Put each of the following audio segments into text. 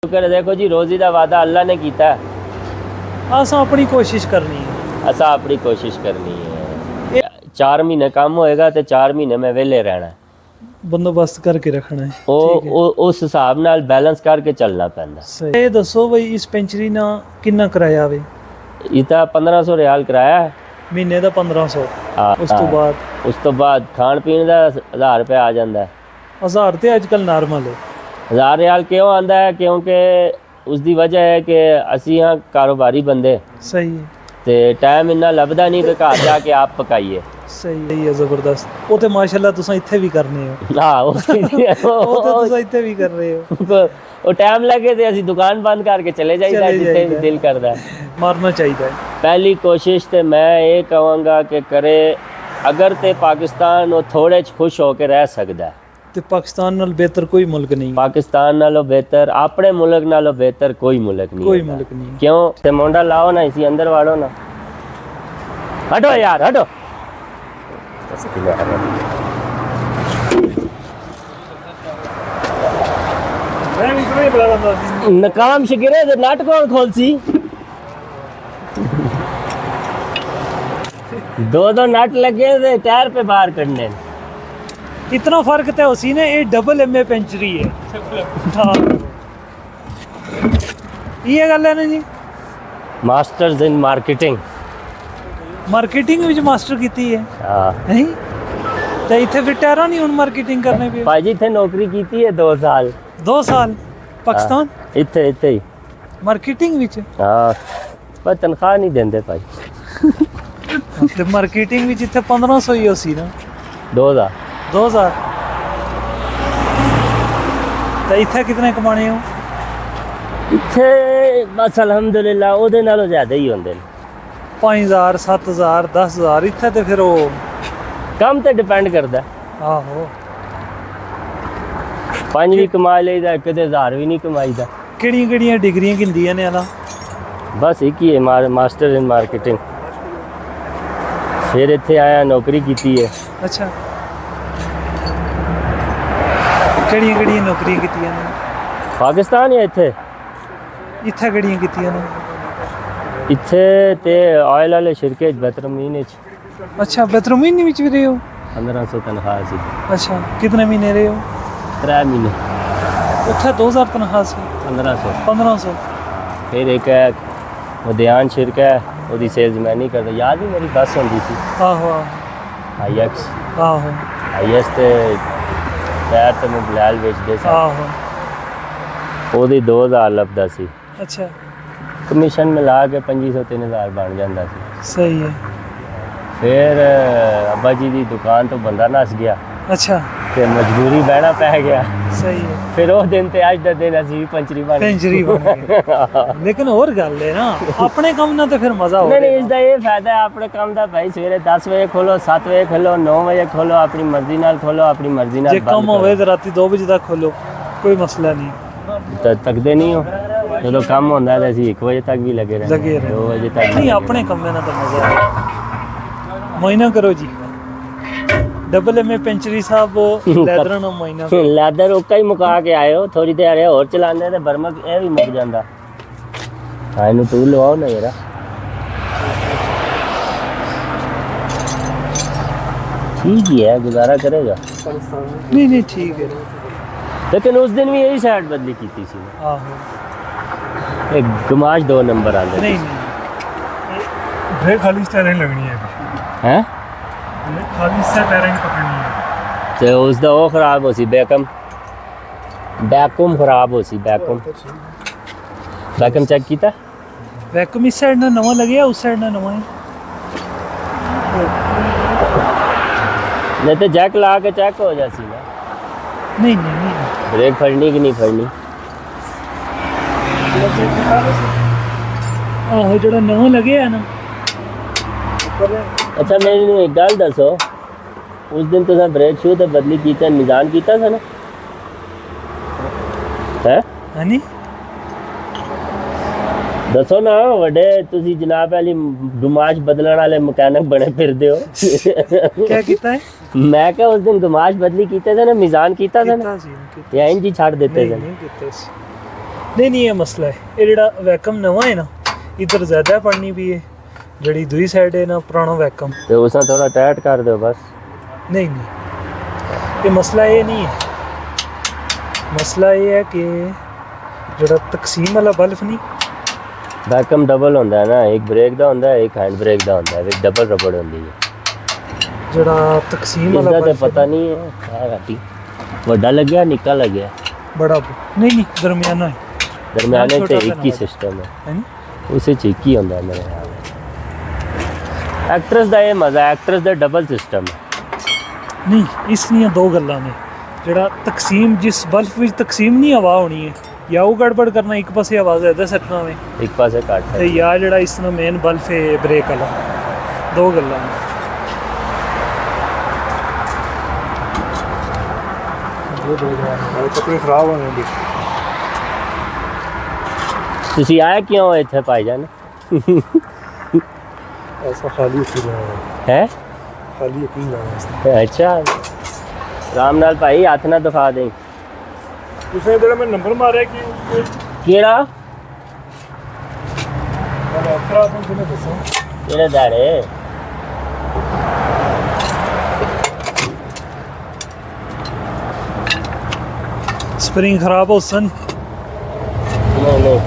शुक्र देखो जी रोजी का वादा अल्लाह ने किया असां अपनी कोशिश करनी है। असा अपनी कोशिश करनी है। 4 महीने काम होएगा तो 4 महीने में वेले रहना है। बंदोबस्त करके रखना है। उस हिसाब नाल बैलेंस करके चलना पैंदा। सही। ये दसो भाई इस पेंचरी ना कितना किराया आवे? इता 1500 रियाल किराया है महीने का 1500। उस तो बाद खान पीन का 1000 रुपया आ जाता है। 1000 तो अजकल नॉर्मल है। 1000 रियाल क्यों आंदा है? क्योंकि उसकी वजह है कि असी हाँ कारोबारी बंदे। सही है। ते टाइम इन्ना लभदा नहीं कि घर जाके आप पकाइए। सही है, जबरदस्त। वो तो माशाल्लाह तुसा इत्थे भी करने हो। हाँ वो तो तुसा इत्थे भी कर रहे हो। वो टाइम लगे तो असी दुकान बंद करके चले जाइए जिथे भी दिल करता है। मारना चाहिए। पहली कोशिश तो मैं ये कहूँगा कि करे अगर ते पाकिस्तान वो थोड़े खुश होकर रह सकता है ते पाकिस्तान नाल बेहतर कोई मुल्क नहीं। पाकिस्तान नालों बेहतर अपने मुल्क नालों बेहतर कोई मुल्क नहीं। कोई मुल्क नहीं। क्यों ते मुंडा लाओ ना इसी अंदर वाड़ो ना। हटो यार हटो। नकाम शिकरे तो नट कौन खोलसी? दो नट लगे थे टायर पे बाहर करने। इतना फर्क तो उसी ने ये डबल MA पेंचरी है। हाँ। ये गल है ना जी। Masters in marketing. मार्केटिंग विच मास्टर कीती है। हाँ। नहीं ते इथे फिर टैरा नहीं हुन मार्केटिंग करने पे। भाई जी इथे नौकरी की है 2 साल। 2 साल पाकिस्तान? इथे ही मार्केटिंग विच? हाँ पर तनख्वाह नहीं देंदे भाई। ते मार्केटिंग विच इथे 1500 ही होसी ना। 2000 ते इथे कितने कमाने हो? इथे बस अल्हम्दुलिल्लाह ओदे नालों ज्यादा ही होंदे ने। 5000 7000 10000 इथे ते फिर वो कम ते डिपेंड करदा। आहो 5 भी कमा लेदा कदे 1000 भी नहीं कमाईदा। किहड़ियां डिग्रियां किंदियां ने आला? बस एक ही है मास्टर इन मार्केटिंग। फिर इथे आया नौकरी की है। अच्छा किहड़ियां नौकरियां कीतियां ने? पाकिस्तान या इथे? इत्थे किहड़ियां कीतियां ने? इथे ते ऑयल वाले शिरके बेतरमीन। अच्छा बेतरमीन विच भी रहे हो? 1500 तनख्वाह सी। अच्छा कितने महीने रहे हो? 3 महीने। उत्थे 2000 तनख्वाह सी। 1500। फिर एक है उद्यान शिरका है ਉਹਦੀ ਸੇਲਜ਼ਮੈਨੀ ਕਰਦਾ। ਯਾਦ ਨਹੀਂ ਮੇਰੀ ਬੱਸ ਹੁੰਦੀ ਸੀ। ਆਹੋ IX। ਆਹੋ IS ਤੇ ਟਾਇਰ ਤੇ ਮੋਬਾਈਲ ਵੇਚਦੇ ਸੀ। ਆਹੋ ਉਹਦੀ 2000 ਲੱਭਦਾ ਸੀ। ਅੱਛਾ ਕਮਿਸ਼ਨ ਮਿਲਾ ਕੇ 2500 3000 ਬਣ ਜਾਂਦਾ ਸੀ। ਸਹੀ ਹੈ। ਫਿਰ ਅੱਬਾ ਜੀ ਦੀ ਦੁਕਾਨ ਤੋਂ ਬੰਦਾ ਨਸ ਗਿਆ। ਅੱਛਾ ਤੇ ਮਜਬੂਰੀ ਬਹਿਣਾ ਪੈ ਗਿਆ। ਸਹੀ ਹੈ। ਫਿਰ ਉਹ ਦਿਨ ਤੇ ਅੱਜ ਦਾ ਦਿਨ ਅਸੀਂ ਪੈਂਚਰੀ ਬਣ ਗਏ। ਲੇਕਿਨ ਹੋਰ ਗੱਲ ਹੈ ਨਾ ਆਪਣੇ ਕੰਮ ਨਾਲ ਤੇ ਫਿਰ ਮਜ਼ਾ ਹੋ। ਨਹੀਂ ਇਸ ਦਾ ਇਹ ਫਾਇਦਾ ਹੈ ਆਪਣੇ ਕੰਮ ਦਾ ਭਾਈ ਸਵੇਰੇ 10 ਵਜੇ ਖੋਲੋ 7 ਵਜੇ ਖੋਲੋ 9 ਵਜੇ ਖੋਲੋ ਆਪਣੀ ਮਰਜ਼ੀ ਨਾਲ ਖੋਲੋ ਆਪਣੀ ਮਰਜ਼ੀ ਨਾਲ। ਜੇ ਕੰਮ ਹੋਵੇ ਤਾਂ ਰਾਤੀ 2 ਵਜੇ ਤੱਕ ਖੋਲੋ ਕੋਈ ਮਸਲਾ ਨਹੀਂ। ਤੱਕਦੇ ਨਹੀਂ ਹੋ ਜਦੋਂ ਕੰਮ ਹੁੰਦਾ ਤਾਂ ਅਸੀਂ 1 ਵਜੇ ਤੱਕ ਵੀ ਲੱਗੇ ਰਹਿੰਦੇ 2 ਵਜੇ ਤੱਕ ਨਹੀਂ। ਆਪਣੇ ਕੰਮੇ ਨਾਲ ਤਾਂ ਮਜ਼ਾ ਹੈ। ਮਹੀਨਾ ਕਰੋ ਜੀ डबल MA पेंचरी साहब लैदर ना महीना लैदर ओका ही मुका के आए हो। थोड़ी देर और चलाने ते बर्मक ये भी मुक जांदा। हां इनु टूल लवाओ ना जरा। ठीक ही है गुजारा करेगा। नहीं ठीक है। लेकिन उस दिन भी यही साइड बदली की थी। आहो एक गमाश 2 नंबर आंदे। नहीं ब्रेक खाली स्टेयरिंग लगनी है। हैं खाली स्टेयरिंग पकड़नी है। ते उस दा ओ खराब हो सी बैकम खराब हो सी बैकम चेक कीता? वैक्यूम इस साइड ना नवा लगे उस साइड ना नवा है? नहीं तो जैक ला के चेक हो जासी ना। नहीं ब्रेक फड़नी कि नहीं फड़नी? आहो जो नवा लगे है ना। अच्छा मेरी एक गल दसो उस दिन तुसा ब्रेक शू तो बदली कीता मिजान कीता था ना? है हानी दसो ना वड्डे तुसी जनाब वाली गमाश बदलने वाले मकैनिक बने फिरदे हो। क्या कीता है? मैं क्या उस दिन गमाश बदली कीते थे ना मिजान कीता था ना या इंज ही छाड़ देते थे? नहीं ये मसला है, ये जेड़ा वैकम नवा है ना इधर ज़्यादा पड़नी भी है, जड़ी दूई साइड है ना पुराना वैकम। तो उसे थोड़ा टाइट कर दो बस। नहीं ये मसला ये नहीं है, मसला ये है कि जड़ा तकसीम वाला बल्ब नहीं, वैकम डबल होंदा है ना, एक ब्रेक दा होंदा है, एक हैंड ब्रेक दा होंदा है, एक डबल रबड़ होंदी है। जड़ा तकसीम वाला इसदा ते बल्ब पता नहीं है क्या घाटी वड्डा लग्या निक्का लग्या, बड़ा नहीं दरमियाना है, दरमियाने छोटा ते सा एक ही नवाज। सिस्टम है, है नी? उसे च एक ही होंदा है मेरे ख्याल। एक्ट्रेस दा ये मजा है, एक्ट्रेस दा डबल सिस्टम है। नहीं इसलिए दो गल्लां ने, जड़ा तकसीम जिस बल्ब विच तकसीम नहीं हवा होनी है, या वो गड़बड़ करना एक पासे आवाज़ ज़्यादा सटना में, एक पासे काट ते या जड़ा इसना मेन बल्ब है ब्रेक वाला, दो गल्लां ने। कपड़े खराब होने भी ਤੁਸੀਂ ਆਏ ਕਿਉਂ ਇੱਥੇ ਭਾਈਜਾਨ? ऐसा खाली उठी जाना ਹੈ खाली उठी जाना। ਅੱਛਾ ਰਾਮ ਨਾਲ ਭਾਈ ਹੱਥ ਨਾ ਦਿਖਾ ਦੇ। उसने जरा मैं नंबर मारा कि ਕਿਹੜਾ डॉक्टर आप उन्हें दसो ਕਿਹੜੇ ਦਾੜੇ? स्प्रिंग खराब हो सन, ਨਹੀਂ ਨਹੀਂ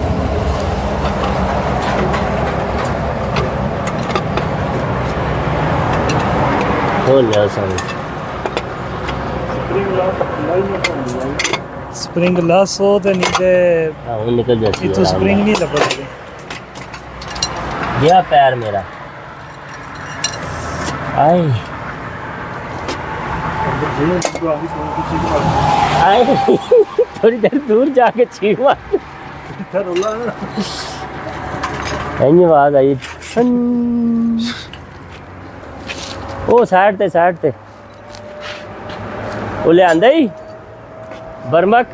ਹੋ ਲਿਆ ਸਾਨੂੰ। स्प्रिंग लाई में पड़ी स्प्रिंग लस हो तो नहीं ते ਹਾਂ ਹੁਣ ਨਿਕਲ ਜਾਸੀ इथों स्प्रिंग नहीं लभदी। ਗਿਆ ਪੈਰ ਮੇਰਾ। ਆਏ आए थोड़ी देर दूर जाके छीन मार। ऐनी आवाज आई सन। ओ साइड ते वो ले आंदा ही बर्मक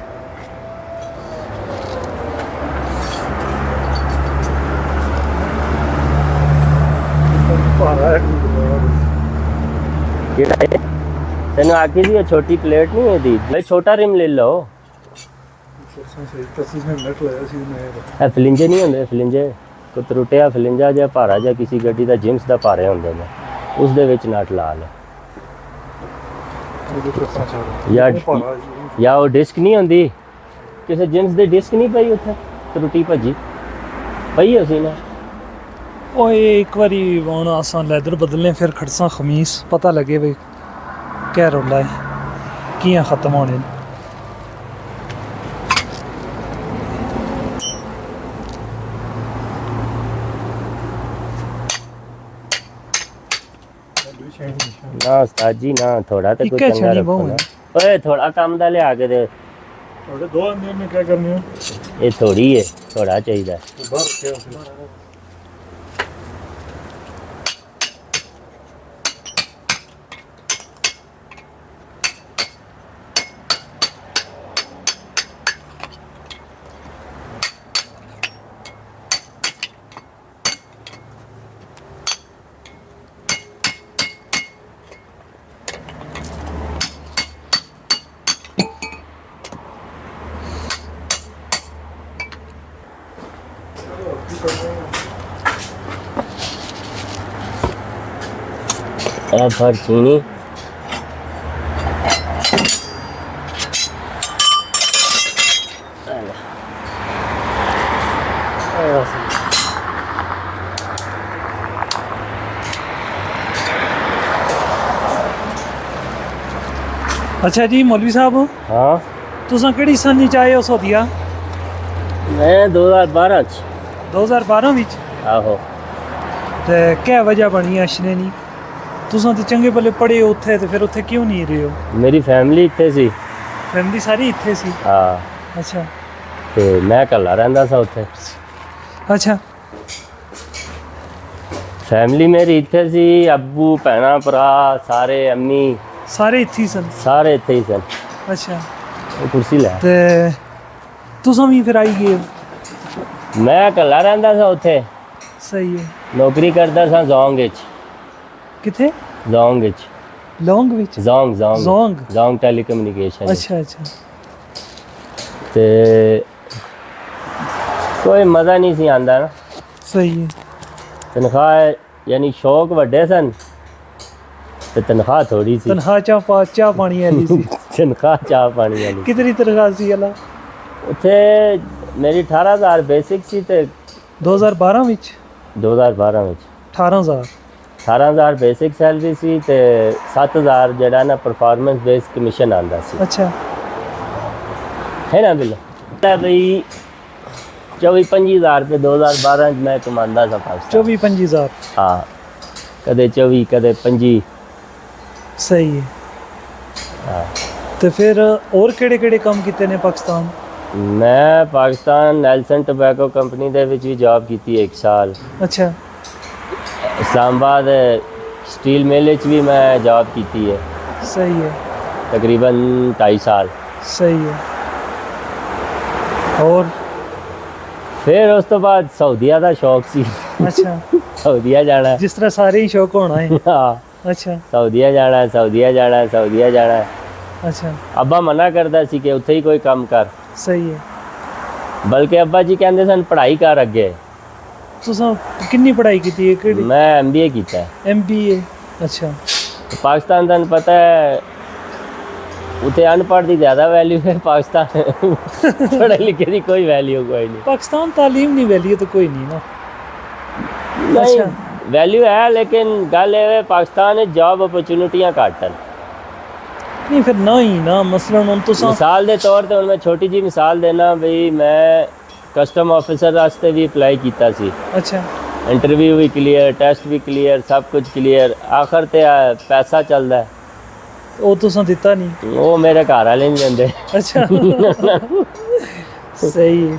तेन आखी थी छोटी प्लेट नहीं है दी भाई, छोटा रिम ले लो। ਫਿਲਿੰਜੇ ਨਹੀਂ ਹੁੰਦੇ, ਫਿਲਿੰਜੇ ਕੋ ਤਰੁੱਟਿਆ ਫਿਲਿੰਜਾ ਜਾਂ ਭਾਰਾ ਜਾਂ ਕਿਸੇ ਗੱਡੀ ਦਾ ਜਿੰਸ ਦਾ ਭਾਰੇ ਹੁੰਦੇ ਨੇ, ਉਸ ਦੇ ਵਿੱਚ ਨਟ ਲਾ ਲੈ। ਜਾਂ ਉਹ ਡਿਸਕ ਨਹੀਂ ਹੁੰਦੀ, ਕਿਸੇ ਜਿੰਸ ਦੀ ਡਿਸਕ ਨਹੀਂ ਪਈ ਉੱਥੇ ਤਰੁੱਟੀ ਭੱਜੀ ਪਈ ਅਸੀਂ ਨਾ। ओए एक बारी ਹੁਣ ਆਸਾਂ ਲੈਦਰ ਬਦਲਨੇ, ਫਿਰ ਖੜਸਾਂ ਖਮੀਸ ਪਤਾ ਲੱਗੇ ਵੀ क्या रोला है कियां खत्म होने। ना उस्ताद जी ना, थोड़ा तो कुछ इक्के चंगा छड़ी रखो बहु ना। है। ओए थोड़ा काम दा ले आके दे, दो अंदर में क्या करनी है ये थोड़ी है, थोड़ा चाहिए। बाहर क्या भर चीनी अच्छा जी मौलवी साहब, हाँ तुसां केड़ी सन च आए हो सऊदीया? मैं 2012 च 2012 विच। आहो ते क्या वजह बनी अशने नी? तुसां ते चंगे भले पढ़े हो उत्थे, ते फिर उत्थे क्यों नहीं रहे हो? मेरी फैमिली इत्थे सी। फैमिली सारी इत्थे सी? हाँ अच्छा ते मैं कल्ला रहिंदा सा उत्थे। अच्छा फैमिली मेरी इत्थे सी, अब्बू भैणा भरा सारे, अम्मी सारे इत्थे ही सन? सारे इत्थे ही सन। अच्छा वो कुर्सी लै। ते तुसां भी फिर आई गए हो? मैं कल्ला रहिंदा सा उत्थे, सही है। नौकरी करदा सा जोंग विच। किथे? जोंग विच। लौंग विच? जोंग जोंग जोंग? जोंग टेलीकम्युनिकेशन। अच्छा अच्छा। ते ਕੋਈ ਮਜ਼ਾ ਨਹੀਂ ਸੀ ਆਂਦਾ ਨਾ। ਸਹੀ ਹੈ। ਤਨਖਾਹ ਯਾਨੀ ਸ਼ੌਕ ਵੱਡੇ ਸਨ ਤੇ ਤਨਖਾਹ ਥੋੜੀ ਸੀ। ਤਨਖਾਹ ਚਾਹ ਪਾਣੀ ਵਾਲੀ ਸੀ। ਤਨਖਾਹ ਚਾਹ ਪਾਣੀ ਵਾਲੀ। ਕਿਤਨੀ ਤਨਖਾਹ ਸੀ ਅਲਾ? ਉੱਥੇ ਮੇਰੀ 18000 ਬੇਸਿਕ ਸੀ ਤੇ 2012 ਵਿੱਚ 2012 ਵਿੱਚ 18000 ਬੇਸਿਕ ਸੈਲਰੀ ਸੀ ਤੇ 7000 ਜਿਹੜਾ ਨਾ ਪਰਫਾਰਮੈਂਸ ਬੇਸ ਕਮਿਸ਼ਨ ਆਂਦਾ ਸੀ। ਅੱਛਾ ਹੈ ਨਾ ਬਿੱਲ ਤਾਂ ਬਈ 24-25 ਰੁਪਏ 2012 ਚ ਮੈਂ ਕਮਾਉਂਦਾ ਸੀ ਪਾਕਿਸਤਾਨ। 24-25 ਹਾਂ, ਕਦੇ 24 ਕਦੇ 25। ਸਹੀ ਹੈ। ਹਾਂ, ਤੇ ਫਿਰ ਹੋਰ ਕਿਹੜੇ ਕੰਮ ਕੀਤੇ ਨੇ ਪਾਕਿਸਤਾਨ? ਮੈਂ ਪਾਕਿਸਤਾਨ ਨੈਲਸਨ ਟੋਬੈਕੋ ਕੰਪਨੀ ਦੇ ਵਿੱਚ ਵੀ ਜੌਬ ਕੀਤੀ 1 ਸਾਲ। ਅੱਛਾ ਇਸਲਾਮਾਬਾਦ ਸਟੀਲ ਮਿਲ ਵਿੱਚ ਵੀ ਮੈਂ ਜੌਬ ਕੀਤੀ ਹੈ ਸਹੀ ਹੈ। ਤਕਰੀਬਨ 2.5 ਸਾਲ। ਸਹੀ ਹੈ। ਹੋਰ ਫਿਰ ਉਸ ਤੋਂ ਬਾਅਦ ਸਾਊਦੀਆ ਦਾ ਸ਼ੌਕ ਸੀ। ਅੱਛਾ ਸਾਊਦੀਆ ਜਾਣਾ। ਜਿਸ ਤਰ੍ਹਾਂ ਸਾਰੇ ਹੀ ਸ਼ੌਕ ਹੋਣਾ ਹੈ। ਹਾਂ, ਅੱਛਾ ਸਾਊਦੀਆ ਜਾਣਾ, ਸਾਊਦੀਆ ਜਾਣਾ, ਸਾਊਦੀਆ ਜਾਣਾ। ਅੱਛਾ ਅੱਬਾ ਮਨਾ ਕਰਦਾ ਸੀ ਕਿ ਉੱਥੇ ਹੀ ਕੋਈ ਕੰਮ ਕਰ। ਸਹੀ ਹੈ। ਬਲਕਿ ਅੱਬਾ ਜੀ ਕਹਿੰਦੇ ਸਨ ਪੜ੍ਹਾਈ ਕਰ ਅੱਗੇ। ਤੁਸੀਂ ਕਿੰਨੀ ਪੜ੍ਹਾਈ ਕੀਤੀ ਹੈ? ਕਿਹੜੀ? ਮੈਂ MBA ਕੀਤਾ ਹੈ। MBA। ਅੱਛਾ ਪਾਕਿਸਤਾਨ ਤੁਹਾਨੂੰ ਪਤਾ ਹੈ ਉੱਥੇ ਅਨਪੜ੍ਹ ਦੀ ਜ਼ਿਆਦਾ ਵੈਲਿਊ ਹੈ। ਪਾਕਿਸਤਾਨ ਪੜ੍ਹੇ ਲਿਖੇ ਦੀ ਕੋਈ ਵੈਲਿਊ ਕੋਈ ਨਹੀਂ। ਪਾਕਿस्तान तालीम नहीं वैल्यू तो कोई नहीं ना। ਨਹੀਂ ਅੱਛਾ। ਵੈਲਿਊ ਹੈ ਲੇਕਿਨ ਗੱਲ ਇਹ ਹੈ ਪਾਕਿਸਤਾਨ ਵਿੱਚ ਜੌਬ ਅਪਰਚੂਨਿਟੀਆਂ ਘੱਟ ਹਨ। नहीं फिर ना ही ना मसलन हम तो ਮਿਸਾਲ ਦੇ ਤੌਰ ਤੇ ਹੁਣ ਮੈਂ ਛੋਟੀ ਜੀ ਮਿਸਾਲ ਦੇਣਾ ਬਈ ਮੈਂ ਕਸਟਮ ਆਫਿਸਰ ਵਾਸਤੇ ਵੀ ਅਪਲਾਈ ਕੀਤਾ ਸੀ। अच्छा ਇੰਟਰਵਿਊ ਵੀ ਕਲੀਅਰ, ਟੈਸਟ ਵੀ ਕਲੀਅਰ, ਸਭ ਕੁਝ ਕਲੀਅਰ। ਆਖਰ ਤੇ ਪੈਸਾ ਚੱਲਦਾ ਹੈ। वो तो दिता नहीं। ਉਹ ਮੇਰੇ ਘਰ ਵਾਲੇ ਨਹੀਂ ਦਿੰਦੇ। अच्छा सही है।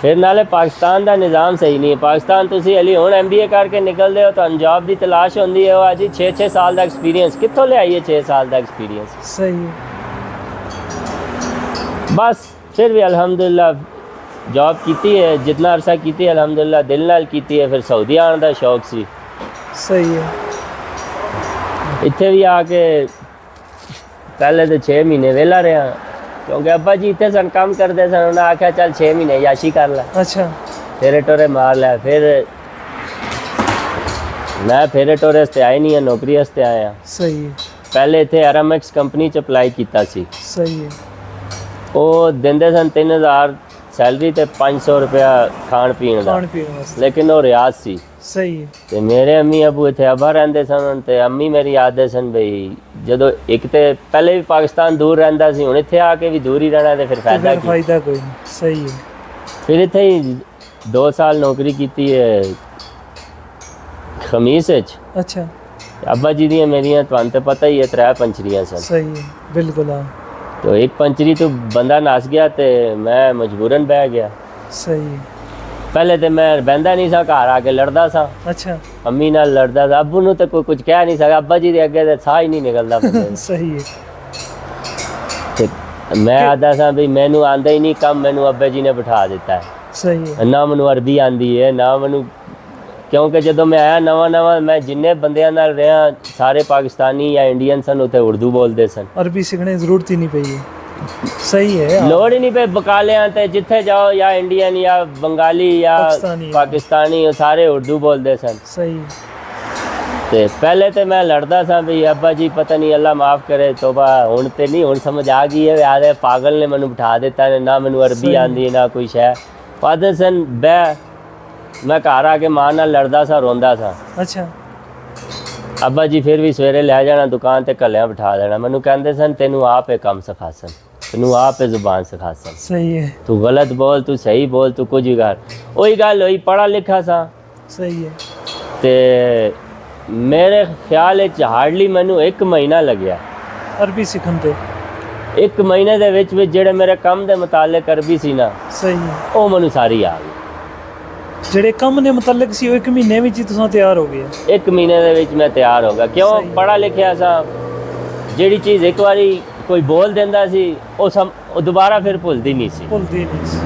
ਫਿਰ ਨਾਲੇ ਪਾਕਿਸਤਾਨ ਦਾ ਨਿਜ਼ਾਮ ਸਹੀ ਨਹੀਂ ਹੈ। ਪਾਕਿਸਤਾਨ ਤੁਸੀਂ ਹਲੀ ਹੁਣ MBA ਕਰਕੇ ਨਿਕਲਦੇ ਹੋ ਤੁਹਾਨੂੰ ਜੌਬ ਦੀ ਤਲਾਸ਼ ਹੁੰਦੀ ਹੈ। ਉਹ ਅੱਜ 6 ਸਾਲ ਦਾ ਐਕਸਪੀਰੀਅੰਸ ਕਿੱਥੋਂ ਲਿਆਈਏ? 6 ਸਾਲ ਦਾ ਐਕਸਪੀਰੀਅੰਸ सही है। ਬਸ ਫਿਰ ਵੀ ਅਲਹਮਦੁਲਿਲਾ ਜੌਬ ਕੀਤੀ ਹੈ। ਜਿੰਨਾ ਅਰਸਾ ਕੀਤੀ ਹੈ ਅਲਹਮਦੁਲਿਲਾ ਦਿਲ ਨਾਲ ਕੀਤੀ ਹੈ। ਫਿਰ ਸਾਊਦੀ ਆਉਣ ਦਾ ਸ਼ੌਕ ਸੀ। सही है। ਇੱਥੇ ਵੀ ਆ ਕੇ ਪਹਿਲੇ ਤਾਂ 6 ਮਹੀਨੇ ਵਿਹਲਾ ਰਿਹਾ ਕਿਉਂਕਿ ਅੱਬਾ ਜੀ ਇੱਥੇ ਸਨ ਕੰਮ ਕਰਦੇ ਸਨ। ਉਹਨਾਂ ਆਖਿਆ ਚੱਲ 6 ਮਹੀਨੇ ਯਾਸ਼ੀ ਕਰ ਲੈ, अच्छा ਫੇਰੇ ਟੋਰੇ ਮਾਰ ਲੈ। ਫਿਰ ਮੈਂ ਫੇਰੇ ਟੋਰੇ ਵਾਸਤੇ ਆਏ ਨਹੀਂ ਹਾਂ, ਨੌਕਰੀ ਵਾਸਤੇ ਆਇਆ। सही है। ਪਹਿਲੇ ਇੱਥੇ RMX ਕੰਪਨੀ 'ਚ ਅਪਲਾਈ ਕੀਤਾ ਸੀ। सही है। ਉਹ ਦਿੰਦੇ ਸਨ 3000 ਸੈਲਰੀ ਤੇ 500 ਰੁਪਇਆ ਖਾਣ ਪੀਣ ਦਾ, खान पीने वास्ते। ਲੇਕਿਨ ਉਹ ਰਿਆਜ਼ ਸੀ। सही है। ਤੇ ਮੇਰੇ ਅੰਮੀ ਅਬੂ ਇੱਥੇ ਅੱਬਾ ਰਹਿੰਦੇ ਸਨ ਤੇ ਅੰਮੀ ਮੇਰੀ ਆਖਦੇ ਸਨ ਬਈ ਜਦੋਂ ਇੱਕ ਤੇ ਪਹਿਲੇ ਵੀ ਪਾਕਿਸਤਾਨ ਦੂਰ ਰਹਿੰਦਾ ਸੀ ਹੁਣ ਇੱਥੇ ਆ ਕੇ ਵੀ ਦੂਰ ਹੀ ਰਹਿਣਾ ਤੇ ਫਿਰ तो ਫਾਇਦਾ फिर ਕੀ? फायदा कोई नहीं। सही है। ਫਿਰ ਇੱਥੇ ਹੀ 2 ਸਾਲ ਨੌਕਰੀ ਕੀਤੀ ਹੈ ਖਮੀਸ ਵਿੱਚ। अच्छा ਅੱਬਾ ਜੀ ਦੀਆਂ ਮੇਰੀਆਂ ਤੁਹਾਨੂੰ ਤਾਂ ਪਤਾ ਹੀ ਹੈ 3 ਪੰਚਰੀਆਂ ਸਨ। सही है। बिल्कुल हाँ तो एक पंचरी तो बंदा नस गया तो मैं मजबूरन बह गया। सही है। पहले तो मैं बहता नहीं सा, घर आके लड़दा सा, अच्छा अम्मी नाल लड़दा सा। अब्बू नूं तो कोई कुछ कह नहीं सकता, अब्बा जी दे अगे तो साह ही नहीं निकलदा बंदे दा। सही है। ते मैं आदा सा भी मैनू आंदा ही नहीं कम, मैनू अब्बा जी ने बिठा दिता है। सही है। ना मैनू अरबी आंदी है ना मैनू, क्योंकि जदों मैं आया नवा मैं जिन्ने बंदियां नाल रहा सारे पाकिस्तानी या इंडियन सन, उत्थे उर्दू बोलते सन। अरबी सीखने की जरूरत ही नहीं पई है। सही है। लोड़ ही नहीं पे बकालियां ते जिथे जाओ या इंडियन या बंगाली या पाकिस्तानी वो सारे उर्दू बोलते सन। सही ते पहले तो मैं लड़दा सा भी अब्बा जी पता नहीं अल्लाह माफ़ करे तोबा हुण ते नहीं, हुण समझ आ गई है यार पागल ने मैनू बिठा दिता है, ना मैनू अरबी आंदी ना कोई शह। पादे सन बह मैं घर आके मां नाल लड़दा सा, रोंदा सा। अच्छा अब्बा जी फिर भी सवेरे लै जाना दुकान ते कल्लियां बिठा देना, मैनू कहंदे सन तेनू आप काम सिखा सन, तेनू आप जुबान सिखा सन, सही है। तू गलत बोल तू सही बोल तू कुछ भी कर। वही गल हुई पढ़ा लिखा सा सही है। ते मेरे ख्याल हार्डली मैनू 1 महीना लग्या अरबी सीखन ते। 1 महीने दे विच जेड़े मेरे काम दे मुतालिक अरबी सी ना सही है। वो मैनू सारी आ गई। ਜਿਹੜੇ ਕੰਮ ਦੇ ਮੁਤਲਕ ਸੀ ਉਹ 1 ਮਹੀਨੇ ਵਿੱਚ ਹੀ ਤੁਸੀਂ ਤਿਆਰ ਹੋ ਗਏ। 1 ਮਹੀਨੇ ਦੇ ਵਿੱਚ ਮੈਂ ਤਿਆਰ ਹੋ ਗਿਆ। ਕਿਉਂ? ਪੜ੍ਹਾ ਲਿਖਿਆ ਸਾਂ। ਜਿਹੜੀ ਚੀਜ਼ ਇੱਕ ਵਾਰੀ ਕੋਈ ਬੋਲ ਦਿੰਦਾ ਸੀ ਉਹ ਦੁਬਾਰਾ ਫਿਰ ਭੁੱਲਦੀ ਨਹੀਂ ਸੀ। ਭੁੱਲਦੀ ਨਹੀਂ ਸੀ।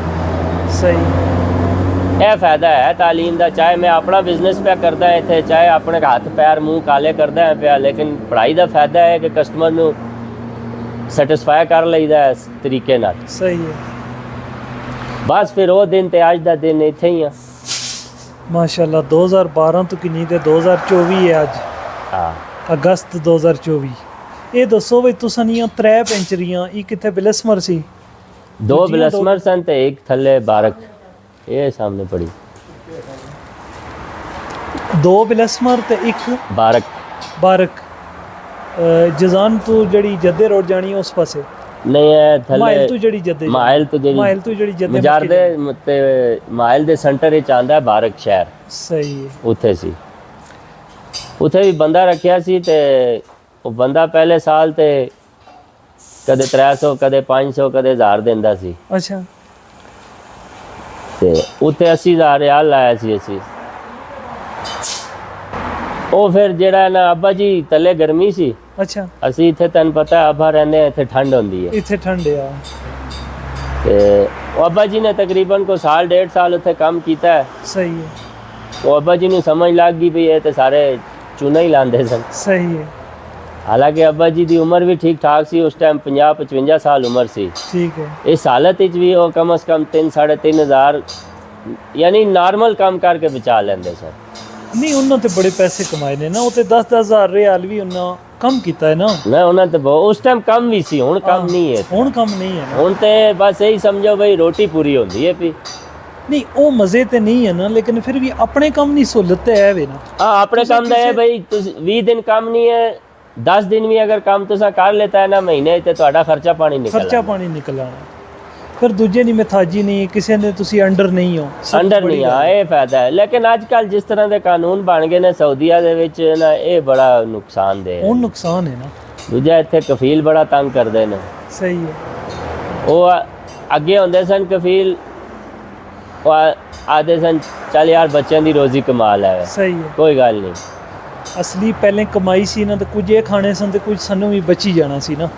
ਸਹੀ। ਇਹ ਫਾਇਦਾ ਹੈ ਤਾਲੀਮ ਦਾ। ਚਾਹੇ ਮੈਂ ਆਪਣਾ ਬਿਜ਼ਨਸ ਪਿਆ ਕਰਦਾ ਇੱਥੇ, ਚਾਹੇ ਆਪਣੇ ਹੱਥ ਪੈਰ ਮੂੰਹ ਕਾਲੇ ਕਰਦਾ ਹੈ ਪਿਆ, ਲੇਕਿਨ ਪੜ੍ਹਾਈ ਦਾ ਫਾਇਦਾ ਹੈ ਕਿ ਕਸਟਮਰ ਨੂੰ ਸੈਟੀਸਫਾਈ ਕਰ ਲਈਦਾ ਇਸ ਤਰੀਕੇ ਨਾਲ। ਸਹੀ ਹੈ। ਬਸ ਫਿਰ ਉਹ ਦਿਨ ਤੇ ਅੱਜ ਦਾ ਦਿਨ ਇੱਥੇ ਹੀ ਆ। ਮਾਸ਼ਾਅੱਲਾ 2012 ਤੋਂ ਕਿੰਨੀ ਤੇ 2024 ਹੈ ਅੱਜ, ਹਾਂ ਅਗਸਤ 2024। ਇਹ ਦੱਸੋ ਵੀ ਤੁਸੀਂ ਨੀਆਂ 3 ਪੈਂਚਰੀਆਂ, ਇਹ ਕਿੱਥੇ ਬਿਲਸਮਰ ਸੀ? 2 ਦੂਜੀਆਂ ਬਲਸਮਰ ਸਨ ਤੇ ਇੱਕ ਥੱਲੇ ਬਾਰਕ, ਇਹ ਸਾਹਮਣੇ ਪੜੀ 2 ਬਿਲਸਮਰ ਤੇ ਇੱਕ ਬਾਰਕ। ਬਾਰਕ। ਜਜ਼ਾਨ ਤੋਂ ਜਿਹੜੀ ਜੱਦੇ ਰੋਡ ਜਾਣੀ ਉਸ ਪਾਸੇ, ਨਹੀਂ ਇਹ ਮਾਇਲ ਥੱਲੇ ਤੋਂ ਜਿਹੜੀ ਜੱਦੇ ਮਾਇਲ ਤੋਂ ਜਿਹੜੀ ਮਾਇਲ ਤੋਂ ਜਿਹੜੀ ਜੱਦੇ ਮਜ਼ਾਰ ਦੇ ਤੇ ਮਾਇਲ ਦੇ ਸੈਂਟਰ ਵਿੱਚ ਆਂਦਾ ਬਾਰਕ ਸ਼ਹਿਰ, ਸਹੀ ਹੈ। ਉੱਥੇ ਸੀ। ਉੱਥੇ ਵੀ ਬੰਦਾ ਰੱਖਿਆ ਸੀ ਤੇ ਉਹ ਬੰਦਾ ਪਹਿਲੇ ਸਾਲ ਤੇ ਕਦੇ 300 ਕਦੇ 500 ਕਦੇ 1000 ਦਿੰਦਾ ਸੀ ਅੱਛਾ। ਤੇ ਉੱਥੇ 80000 ਰਿਆਲ ਲਾਇਆ ਸੀ ਅਸੀਂ। ਉਹ ਫਿਰ ਜਿਹੜਾ ਨਾ ਅੱਬਾ ਜੀ ਥੱਲੇ ਗਰਮੀ ਸੀ, ਅੱਛਾ ਅਸੀਂ ਇੱਥੇ ਤੈਨੂੰ ਪਤਾ ਅੱਬਾ ਰਹਿੰਦੇ ਹਾਂ, ਇੱਥੇ ਠੰਡ ਹੁੰਦੀ ਹੈ ਇੱਥੇ ਠੰਡ ਆ। ਤੇ ਉਹ ਅੱਬਾ ਜੀ ਨੇ ਤਕਰੀਬਨ ਕੋ ਸਾਲ 1.5 ਸਾਲ ਉੱਥੇ ਕੰਮ ਕੀਤਾ ਹੈ। ਸਹੀ ਹੈ, ਉਹ ਅੱਬਾ ਜੀ ਨੂੰ ਸਮਝ ਲੱਗ ਗਈ ਵੀ ਇਹ ਤੇ ਸਾਰੇ ਚੂਨਾ ਹੀ ਲਾਉਂਦੇ ਸਨ। ਸਹੀ ਹੈ, ਹਾਲਾਂਕਿ ਅੱਬਾ ਜੀ ਦੀ ਉਮਰ ਵੀ ਠੀਕ ਠਾਕ ਸੀ, ਉਸ ਟਾਈਮ 50-55 ਸਾਲ ਉਮਰ ਸੀ। ਠੀਕ ਹੈ। ਇਸ ਹਾਲਤ ਵਿੱਚ ਵੀ ਉਹ ਕਮ ਸੇ ਕਮ 3-3.5 ਯਾਨੀ ਨਾਰਮਲ ਕੰਮ ਕਰਕੇ ਬਚਾ ਲੈਂਦੇ ਸਨ। ਨਹੀਂ ਉਹਨਾਂ ਤੇ ਬੜੇ ਪੈਸੇ ਕਮਾਏ ਨੇ ਨਾ, ਉਹ ਤੇ 10-10 ਹਜ਼ਾਰ ਰਿਆਲ ਵੀ ਉਹਨਾਂ ਕੰਮ ਕੀਤਾ ਹੈ ਨਾ। ਨਾ ਉਹਨਾਂ ਤੇ ਉਸ ਟਾਈਮ ਕੰਮ ਵੀ ਸੀ, ਹੁਣ ਕੰਮ ਨਹੀਂ ਹੈ। ਹੁਣ ਕੰਮ ਨਹੀਂ ਹੈ ਨਾ। ਹੁਣ ਤੇ ਬਸ ਇਹੀ ਸਮਝੋ ਬਈ ਰੋਟੀ ਪੂਰੀ ਹੁੰਦੀ ਹੈ ਵੀ। ਨਹੀਂ ਉਹ ਮਜ਼ੇ ਤੇ ਨਹੀਂ ਹੈ ਨਾ, ਲੇਕਿਨ ਫਿਰ ਵੀ ਆਪਣੇ ਕੰਮ ਦੀ ਸਹੂਲਤ ਤੇ ਹੈ ਵੇ ਨਾ। ਹਾਂ ਆਪਣੇ ਕੰਮ ਦਾ ਹੈ ਬਈ, ਤੁਸੀਂ 20 ਦਿਨ ਕੰਮ ਨਹੀਂ ਹੈ, 10 ਦਿਨ ਵੀ ਅਗਰ ਕੰਮ ਤੁਸੀਂ ਕਰ ਲੈਤਾ ਹੈ ਨਾ ਮਹੀਨੇ ਤੇ ਤੁਹਾਡਾ ਖਰਚਾ ਪਾਣੀ ਨਿਕਲ ਖਰਚਾ ਪਾਣੀ ਨਿਕਲ ਆਣਾ। ਫਿਰ ਦੂਜੇ ਨਹੀਂ ਮਿਥਾਜੀ ਨਹੀਂ, ਕਿਸੇ ਨੇ ਤੁਸੀਂ ਅੰਡਰ ਨਹੀਂ ਹੋ, ਅੰਡਰ ਨਹੀਂ ਆ, ਇਹ ਫਾਇਦਾ ਹੈ। ਲੇਕਿਨ ਅੱਜ ਕੱਲ ਜਿਸ ਤਰ੍ਹਾਂ ਦੇ ਕਾਨੂੰਨ ਬਣ ਗਏ ਨੇ ਸਾਊਦੀਆ ਦੇ ਵਿੱਚ ਨਾ, ਇਹ ਬੜਾ ਨੁਕਸਾਨਦੇਹ ਹੈ। ਹੁਣ ਨੁਕਸਾਨ ਹੈ ਨਾ। ਦੂਜਾ ਇੱਥੇ ਕਫੀਲ ਬੜਾ ਤੰਗ ਕਰਦੇ ਨੇ। ਸਹੀ ਹੈ। ਉਹ ਅੱਗੇ ਹੁੰਦੇ ਸਨ ਕਫੀਲ, ਉਹ ਆਦੇ ਸਨ ਚੱਲ ਯਾਰ ਬੱਚਿਆਂ ਦੀ ਰੋਜ਼ੀ ਕਮਾ ਲੈ, ਸਹੀ ਹੈ। ਕੋਈ ਗੱਲ ਨਹੀਂ। ਅਸਲੀ ਪਹਿਲੇ ਕਮਾਈ ਸੀ ਨਾ, ਤੇ ਕੁਝ ਇਹ ਖਾਣੇ ਸਨ ਤੇ ਕੁਝ ਸਾਨੂੰ ਵੀ ਬਚੀ ਜਾਣਾ ਸੀ ਨਾ।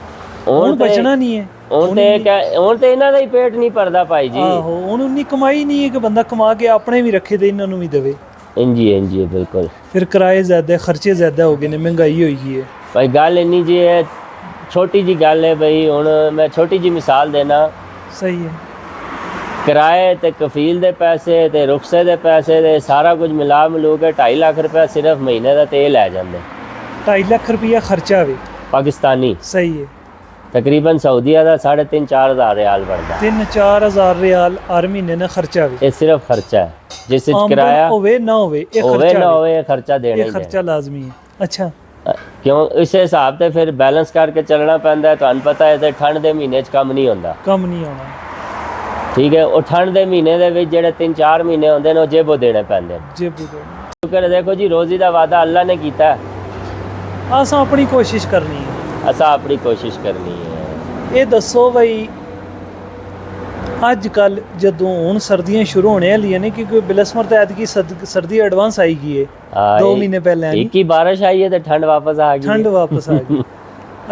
ਹੁਣ ਤੇ- ਬਚਣਾ ਨਹੀਂ ਹੈ। ਹੁਣ ਤੇ ਇਹਨਾਂ ਦਾ ਹੀ ਪੇਟ ਨਹੀਂ ਭਰਦਾ ਭਾਈ ਜੀ। ਆਹੋ ਹੁਣ ਉਨੀ ਕਮਾਈ ਨਹੀਂ ਹੈ ਕਿ ਬੰਦਾ ਕਮਾ ਕੇ ਆਪਣੇ ਵੀ ਰੱਖੇ ਤੇ ਇਹਨਾਂ ਨੂੰ ਵੀ ਦੇਵੇ। ਇੰਜੀ ਇੰਜੀ ਬਿਲਕੁਲ। ਫਿਰ ਕਿਰਾਏ ਜ਼ਿਆਦਾ, ਖਰਚੇ ਜ਼ਿਆਦਾ ਹੋ ਗਏ ਨੇ, ਮਹਿੰਗਾਈ ਹੋਈ ਗਈ ਹੈ ਭਾਈ ਗੱਲ ਇੰਨੀ ਜੀ ਹੈ, ਛੋਟੀ ਜੀ ਗੱਲ ਹੈ ਬਈ। ਹੁਣ ਮੈਂ ਛੋਟੀ ਜੀ ਮਿਸਾਲ ਦੇਣਾ, ਸਹੀ ਹੈ। ਕਿਰਾਏ ਤੇ ਕਫੀਲ ਦੇ ਪੈਸੇ ਤੇ ਰੁਖਸੇ ਦੇ ਪੈਸੇ ਦੇ ਸਾਰਾ ਕੁਝ ਮਿਲਾ ਮਿਲੂ ਕੇ 2.5 ਲੱਖ ਰੁਪਏ ਸਿਰਫ ਮਹੀਨੇ ਦਾ ਤੇਲ ਲੈ ਜਾਂਦੇ। 2.5 ਲੱਖ ਰੁਪਇਆ ਖਰਚਾ ਵੇ ਪਾਕਿਸਤਾਨੀ। ਸਹੀ ਹੈ। ਤਕਰੀਬਨ ਸਾਊਦੀਆ ਦਾ 3.5-4 ਹਜ਼ਾਰ ਰਿਆਲ ਬਣਦਾ। 3-4 ਹਜ਼ਾਰ ਰਿਆਲ ਹਰ ਮਹੀਨੇ ਦਾ ਖਰਚਾ ਵੇ। ਇਹ ਸਿਰਫ ਖਰਚਾ ਹੈ, ਜਿਸ ਵਿੱਚ ਆਮਦਨ ਕਿਰਾਇਆ ਹੋਵੇ ਨਾ ਹੋਵੇ, ਇਹ ਹੋਵੇ ਖਰਚਾ ਨਾ ਵੇ। ਹੋਵੇ, ਇਹ ਖਰਚਾ ਦੇਣਾ ਇਹ ਹੀ ਖਰਚਾ ਲਾਜ਼ਮੀ ਹੈ। ਅੱਛਾ ਹੈ। ਕਿਉਂ ਇਸ ਹਿਸਾਬ ਤੇ ਫਿਰ ਬੈਲੈਂਸ ਕਰਕੇ ਚੱਲਣਾ ਪੈਂਦਾ ਹੈ। ਤੁਹਾਨੂੰ ਪਤਾ ਹੈ ਤੇ ਠੰਡ ਦੇ ਮਹੀਨੇ 'ਚ ਕੰਮ ਨਹੀਂ ਹੁੰਦਾ। ਕੰਮ ਨਹੀਂ ਆਉਣਾ। ਠੀਕ ਹੈ। ਉਹ ਠੰਡ ਦੇ ਮਹੀਨੇ ਦੇ ਵਿੱਚ ਜਿਹੜੇ 3-4 ਮਹੀਨੇ ਹੁੰਦੇ ਨੇ ਉਹ ਜੇਬੋਂ ਦੇਣੇ ਪੈਂਦੇ ਨੇ। ਜੇਬੂ ਦੇ ਕਿਉਂਕਿ ਦੇਖੋ ਜੀ ਰੋਜ਼ੀ ਦਾ ਵਾਅਦਾ ਅੱਲਾ ਨੇ ਕੀਤਾ ਹੈ, ਆਸਾਂ ਆਪਣੀ ਕੋਸ਼ਿਸ਼ ਕਰਨੀ ਹੈ। ਅਸਾਂ ਆਪਣੀ ਕੋਸ਼ਿਸ਼ ਕਰਨੀ ਹੈ। ਇਹ ਦੱਸੋ ਬਈ ਅੱਜ ਕੱਲ ਜਦੋਂ ਹੁਣ ਸਰਦੀਆਂ ਸ਼ੁਰੂ ਹੋਣੇ ਵਾਲੀਆਂ ਨੇ, ਕਿਉਂਕਿ ਬਿਲਸਮਰ ਤਾਂ ਐਤਕੀ ਸਰਦੀ ਐਡਵਾਂਸ ਆਈ ਗਈ ਹੈ, 2 ਮਹੀਨੇ ਪਹਿਲਾਂ ਆਈ। ਇੱਕ ਹੀ ਬਾਰਿਸ਼ ਆਈ ਹੈ ਤੇ ਠੰਡ ਵਾਪਸ ਆ ਗਈ। ਠੰਡ ਵਾਪਸ ਆ ਗਈ।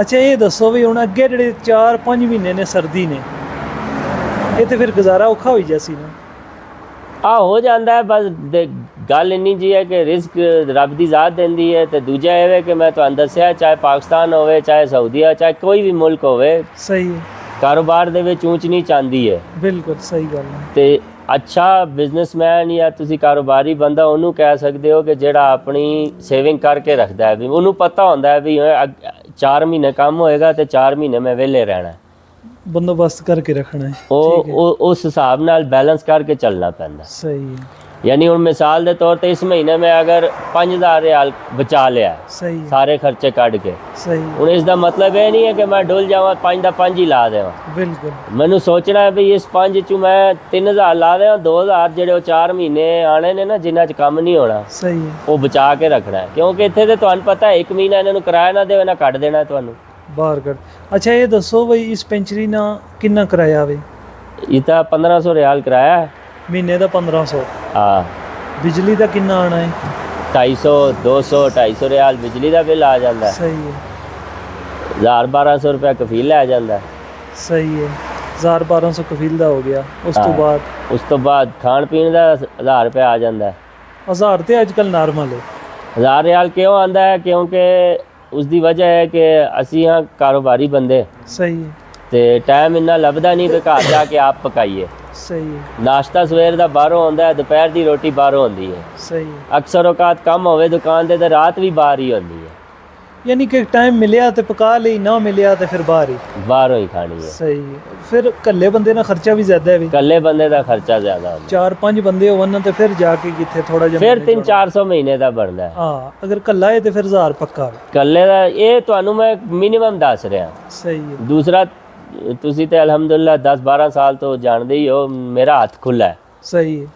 ਅੱਛਾ ਇਹ ਦੱਸੋ ਵੀ ਹੁਣ ਅੱਗੇ ਜਿਹੜੇ 4-5 ਮਹੀਨੇ ਨੇ ਸਰਦੀ ਨੇ, ਇਹ ਤੇ ਫਿਰ ਗੁਜ਼ਾਰਾ ਔਖਾ ਹੋਈ ਜਾਸੀ ਨਾ। ਆ ਹੋ ਜਾਂਦਾ ਹੈ। ਬਸ ਗੱਲ ਇੰਨੀ ਜੀ ਹੈ ਕਿ ਰਿਜ਼ਕ ਰੱਬ ਦੀ ਜ਼ਾਤ ਦਿੰਦੀ ਹੈ। ਤੇ ਦੂਜਾ ਇਹ ਹੈ ਕਿ ਮੈਂ ਤੁਹਾਨੂੰ ਦੱਸਿਆ, ਚਾਹੇ ਪਾਕਿਸਤਾਨ ਹੋਵੇ, ਚਾਹੇ ਸਾਊਦੀਆ, ਚਾਹੇ ਕੋਈ ਵੀ ਮੁਲਕ ਹੋਵੇ, ਸਹੀ ਹੈ। ਕਾਰੋਬਾਰ ਦੇ ਵਿੱਚ ਊਂਚ ਨੀਚ ਆਉਂਦੀ ਹੈ। ਬਿਲਕੁਲ ਸਹੀ ਗੱਲ ਹੈ। ਤੇ ਅੱਛਾ ਬਿਜ਼ਨਸਮੈਨ ਜਾਂ ਤੁਸੀਂ ਕਾਰੋਬਾਰੀ ਬੰਦਾ ਉਹਨੂੰ ਕਹਿ ਸਕਦੇ ਹੋ ਕਿ ਜਿਹੜਾ ਆਪਣੀ ਸੇਵਿੰਗ ਕਰਕੇ ਰੱਖਦਾ ਹੈ, ਵੀ ਉਹਨੂੰ ਪਤਾ ਹੁੰਦਾ ਹੈ ਵੀ 4 ਮਹੀਨੇ ਕੰਮ ਹੋਏਗਾ ਤੇ 4 ਮਹੀਨੇ ਮੈਂ ਵਿਹਲੇ ਰਹਿਣਾ। ਬੰਦੋਬਸਤ ਕਰਕੇ ਰੱਖਣਾ ਹੈ। ਉਹ ਉਸ ਹਿਸਾਬ ਨਾਲ बैलेंस करके चलना पैंदा। सही है। यानी हुण मिसाल के तौर पर इस महीने में अगर 5000 रियाल बचा लिया, सही है। सारे खर्चे कट के, सही है। हुण इसका मतलब ये नहीं है कि मैं डुल जावां 5 दा 5 ही ला देवां। बिल्कुल। मैनू सोचना है भी इस 5 चों मैं 3000 ला देवां, 2000 ਜਿਹੜੇ 4 ਮਹੀਨੇ ਆਣੇ ਨੇ ਨਾ ਜਿਨ੍ਹਾਂ 'ਚ ਕੰਮ ਨਹੀਂ ਹੋਣਾ, सही है। ਉਹ ਬਚਾ ਕੇ ਰੱਖਣਾ ਹੈ। ਕਿਉਂਕਿ ਇੱਥੇ ਤੇ ਤੁਹਾਨੂੰ ਪਤਾ ਹੈ 1 ਮਹੀਨਾ ਇਹਨਾਂ ਨੂੰ ਕਿਰਾਇਆ ਨਾ ਦੇਵੇ ਨਾ ਕੱਢ ਦੇਣਾ ਤੁਹਾਨੂੰ ਬਾਹਰ ਕੱਢ। ਅੱਛਾ ਇਹ ਦੱਸੋ ਬਈ ਇਸ ਪੈਂਚਰੀ ਨਾਲ ਕਿੰਨਾ ਕਿਰਾਇਆ ਆਵੇ? ਇਹ ਤਾਂ 1500 ਰਿਆਲ ਕਿਰਾਇਆ ਹੈ। ਮਹੀਨੇ ਦਾ 1500। ਹਾਂ। ਬਿਜਲੀ ਦਾ ਕਿੰਨਾ ਆਣਾ ਹੈ? 250 250 ਰਿਆਲ ਬਿਜਲੀ ਦਾ ਬਿੱਲ ਆ ਜਾਂਦਾ ਹੈ। ਸਹੀ ਹੈ। 1000-1200 ਰੁਪਏ ਕਫੀਲ ਲੈ ਜਾਂਦਾ ਹੈ। ਸਹੀ ਹੈ। 1000-1200 ਕਫੀਲ ਦਾ ਹੋ ਗਿਆ। ਉਸ ਤੋਂ ਬਾਅਦ ਉਸ ਤੋਂ ਬਾਅਦ ਖਾਣ ਪੀਣ ਦਾ 1000 ਰੁਪਏ ਆ ਜਾਂਦਾ ਹੈ। 1000 ਤੇ ਅੱਜ ਕੱਲ ਨਾਰਮਲ ਹੈ। 1000 ਰਿਆਲ ਕਿਉਂ ਆਂਦਾ ਹੈ? ਕਿਉਂਕਿ ਉਸ ਦੀ ਵਜ੍ਹਾ ਹੈ ਕਿ ਅਸੀਂ ਹਾਂ ਕਾਰੋਬਾਰੀ ਬੰਦੇ, ਸਹੀ ਹੈ। ਤੇ ਟਾਈਮ ਇੰਨਾ ਲੱਭਦਾ ਨਹੀਂ ਕਿ ਘਰ ਜਾ ਕੇ ਆਪ ਪਕਾਈਏ। ਸਹੀ ਹੈ ਨਾਸ਼ਤਾ ਸਵੇਰ ਦਾ ਬਾਹਰੋਂ ਆਉਂਦਾ ਹੈ, ਦੁਪਹਿਰ ਦੀ ਰੋਟੀ ਬਾਹਰੋਂ ਆਉਂਦੀ ਹੈ। ਸਹੀ ਹੈ ਅਕਸਰ ਔਕਾਤ ਕੰਮ ਹੋਵੇ ਦੁਕਾਨ ਤੇ ਰਾਤ ਵੀ ਬਾਹਰ ਹੀ ਹੁੰਦੀ ਹੈ। ਯਾਨੀ ਕਿ ਟਾਈਮ ਮਿਲਿਆ ਤੇ ਪਕਾ ਲਈ, ਨਾ ਮਿਲਿਆ ਤੇ ਫਿਰ ਬਾਹਰ ਹੀ। ਬਾਹਰੋਂ ਹੀ ਖਾਣੀ ਹੈ। ਸਹੀ ਹੈ। ਫਿਰ ਇਕੱਲੇ ਬੰਦੇ ਦਾ ਖਰਚਾ ਵੀ ਜ਼ਿਆਦਾ ਹੈ ਵੀ, ਇਕੱਲੇ ਬੰਦੇ ਦਾ ਖਰਚਾ ਜ਼ਿਆਦਾ ਹੁੰਦਾ। 4-5 ਬੰਦੇ ਹੋਣ ਤੇ ਫਿਰ ਜਾ ਕੇ ਕਿੱਥੇ ਥੋੜਾ ਜਿਹਾ ਫਿਰ 300-400 ਮਹੀਨੇ ਦਾ ਬਣਦਾ ਹੈ। ਹਾਂ, ਅਗਰ ਇਕੱਲਾ ਹੈ ਤੇ ਫਿਰ 1000 ਪੱਕਾ। ਇਕੱਲੇ ਦਾ ਇਹ ਤੁਹਾਨੂੰ ਮੈਂ ਮਿਨੀਮਮ ਦੱਸ ਰਿਹਾ। ਸਹੀ ਹੈ। ਦੂਸਰਾ ਤੁਸੀਂ ਤੇ ਅਲਹਮਦੁਲਿਲਾ 10-12 ਸਾਲ ਤੋਂ ਜਾਣਦੇ ਹੀ ਹੋ, ਮੇਰਾ ਹੱਥ ਖੁੱਲਾ ਹੈ। ਸਹੀ ਹੈ।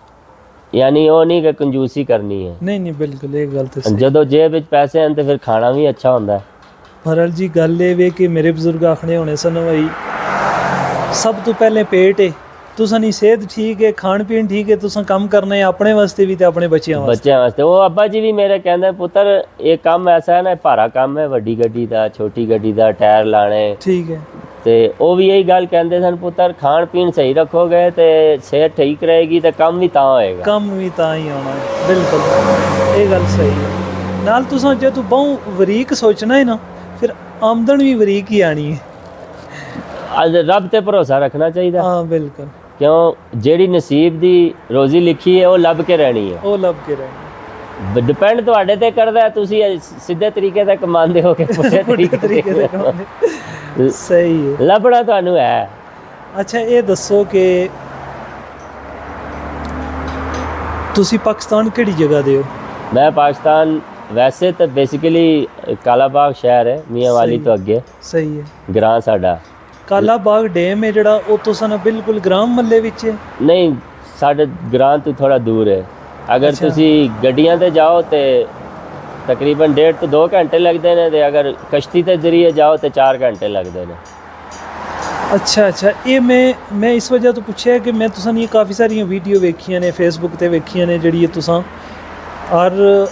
ਯਾਨੀ ਉਹ ਨਹੀਂ ਕਿ ਕੰਜੂਸੀ ਕਰਨੀ ਹੈ। ਨਹੀਂ ਨਹੀਂ, ਬਿਲਕੁਲ ਇਹ ਗੱਲ ਤੇ ਸਹੀ। ਜਦੋਂ ਜੇਬ ਵਿੱਚ ਪੈਸੇ ਹਨ ਤੇ ਫਿਰ ਖਾਣਾ ਵੀ ਅੱਛਾ ਹੁੰਦਾ ਹੈ। ਫਰਲ ਜੀ ਗੱਲ ਇਹ ਵੇ ਕਿ ਮੇਰੇ ਬਜ਼ੁਰਗ ਆਖਣੇ ਹੋਣੇ ਸਨ ਭਾਈ, ਸਭ ਤੋਂ ਪਹਿਲੇ ਪੇਟ ਹੈ, ਤੁਸਾਂ ਦੀ ਸਿਹਤ ਠੀਕ ਹੈ, ਖਾਣ ਪੀਣ ਠੀਕ ਹੈ, ਤੁਸਾਂ ਕੰਮ ਕਰਨਾ ਹੈ ਆਪਣੇ ਵਾਸਤੇ ਵੀ ਤੇ ਆਪਣੇ ਬੱਚਿਆਂ ਵਾਸਤੇ। ਉਹ ਅੱਬਾ ਜੀ ਵੀ ਮੇਰੇ ਕਹਿੰਦੇ ਪੁੱਤਰ ਇਹ ਕੰਮ ਐਸਾ ਹੈ ਨਾ, ਭਾਰਾ ਕੰਮ ਹੈ, ਵੱਡੀ ਗੱਡੀ ਦਾ ਛੋਟੀ ਗੱਡੀ ਦਾ ਟਾਇਰ ਲਾਣੇ। ਠੀਕ ਹੈ। ਤੇ ਉਹ ਵੀ ਇਹੀ ਗੱਲ ਕਹਿੰਦੇ ਸਨ, ਪੁੱਤਰ ਖਾਣ ਪੀਣ ਸਹੀ ਰੱਖੋਗੇ ਤੇ ਸਿਹਤ ਠੀਕ ਰਹੇਗੀ ਤੇ ਕੰਮ ਵੀ ਤਾਂ ਹੋਏਗਾ। ਕੰਮ ਵੀ ਤਾਂ ਹੀ ਆਉਣਾ ਹੈ। ਬਿਲਕੁਲ ਇਹ ਗੱਲ ਸਹੀ ਹੈ। ਨਾਲ ਤੁਸਾਂ ਜੇ ਤੂੰ ਬਹੁ ਵਰੀਕ ਸੋਚਣਾ ਹੈ ਨਾ, ਫਿਰ ਆਮਦਨ ਵੀ ਵਰੀਕ ਹੀ ਆਣੀ ਹੈ। ਅੱਜ ਰੱਬ ਤੇ ਭਰੋਸਾ ਰੱਖਣਾ ਚਾਹੀਦਾ। ਹਾਂ ਬਿਲਕੁਲ। ਕਿਉਂ ਜਿਹੜੀ ਨਸੀਬ ਦੀ ਰੋਜ਼ੀ ਲਿਖੀ ਹੈ ਉਹ ਲੱਭ ਕੇ ਰਹਿਣੀ ਹੈ। ਉਹ ਲੱਭ ਕੇ ਰਹਿਣੀ। ਡਿਪੈਂਡ ਤੁਹਾਡੇ ਤੇ ਕਰਦਾ ਹੈ, ਤੁਸੀਂ ਸਿੱਧੇ ਤਰੀਕੇ ਤੇ ਕਮਾਉਂਦੇ ਹੋ ਕਿ ਪੁੱਠੇ ਤਰੀਕੇ ਤੇ ਕਮਾਉਂਦੇ। ਸਹੀ ਹੈ। ਲੱਭਣਾ ਤੁਹਾਨੂੰ ਹੈ। ਅੱਛਾ ਇਹ ਦੱਸੋ ਕਿ ਤੁਸੀਂ ਪਾਕਿਸਤਾਨ ਕਿਹੜੀ ਜਗ੍ਹਾ ਦੇ ਹੋ? ਮੈਂ ਪਾਕਿਸਤਾਨ ਵੈਸੇ ਤਾਂ ਬੇਸਿਕਲੀ ਕਾਲਾ ਬਾਗ ਸ਼ਹਿਰ ਹੈ, ਮੀਆਂ ਵਾਲੀ ਤੋਂ ਅੱਗੇ। ਸਹੀ ਹੈ। ਗ੍ਰਾਂ ਸਾਡਾ ਕਾਲਾ ਬਾਗ ਡੈਮ ਹੈ ਜਿਹੜਾ, ਉਹ ਤੋਂ ਸਾਨੂੰ ਬਿਲਕੁਲ ਗ੍ਰਾਮ ਮੱਲੇ ਵਿੱਚ ਹੈ? ਨਹੀਂ, ਸਾਡੇ ਗ੍ਰਾਂ ਤੋਂ ਥੋੜਾ ਦੂਰ ਹੈ। ਅਗਰ ਤੁਸੀਂ ਗੱਡੀਆਂ ਤੇ ਜਾਓ ਤੇ ਤਕਰੀਬਨ 1.5 ਤੋਂ 2 ਘੰਟੇ ਲੱਗਦੇ ਨੇ, ਤੇ ਅਗਰ ਕਸ਼ਤੀ ਦੇ ਜ਼ਰੀਏ ਜਾਓ ਤੇ 4 ਘੰਟੇ ਲੱਗਦੇ ਨੇ। ਅੱਛਾ ਅੱਛਾ, ਇਹ ਮੈਂ ਇਸ ਵਜ੍ਹਾ ਤੋਂ ਪੁੱਛਿਆ ਕਿ ਮੈਂ ਤੁਸਾਂ ਦੀਆਂ ਕਾਫੀ ਸਾਰੀਆਂ ਵੀਡੀਓ ਵੇਖੀਆਂ ਨੇ, ਫੇਸਬੁੱਕ ਤੇ ਵੇਖੀਆਂ ਨੇ, ਜਿਹੜੀ ਤੁਸਾਂ ਹਰ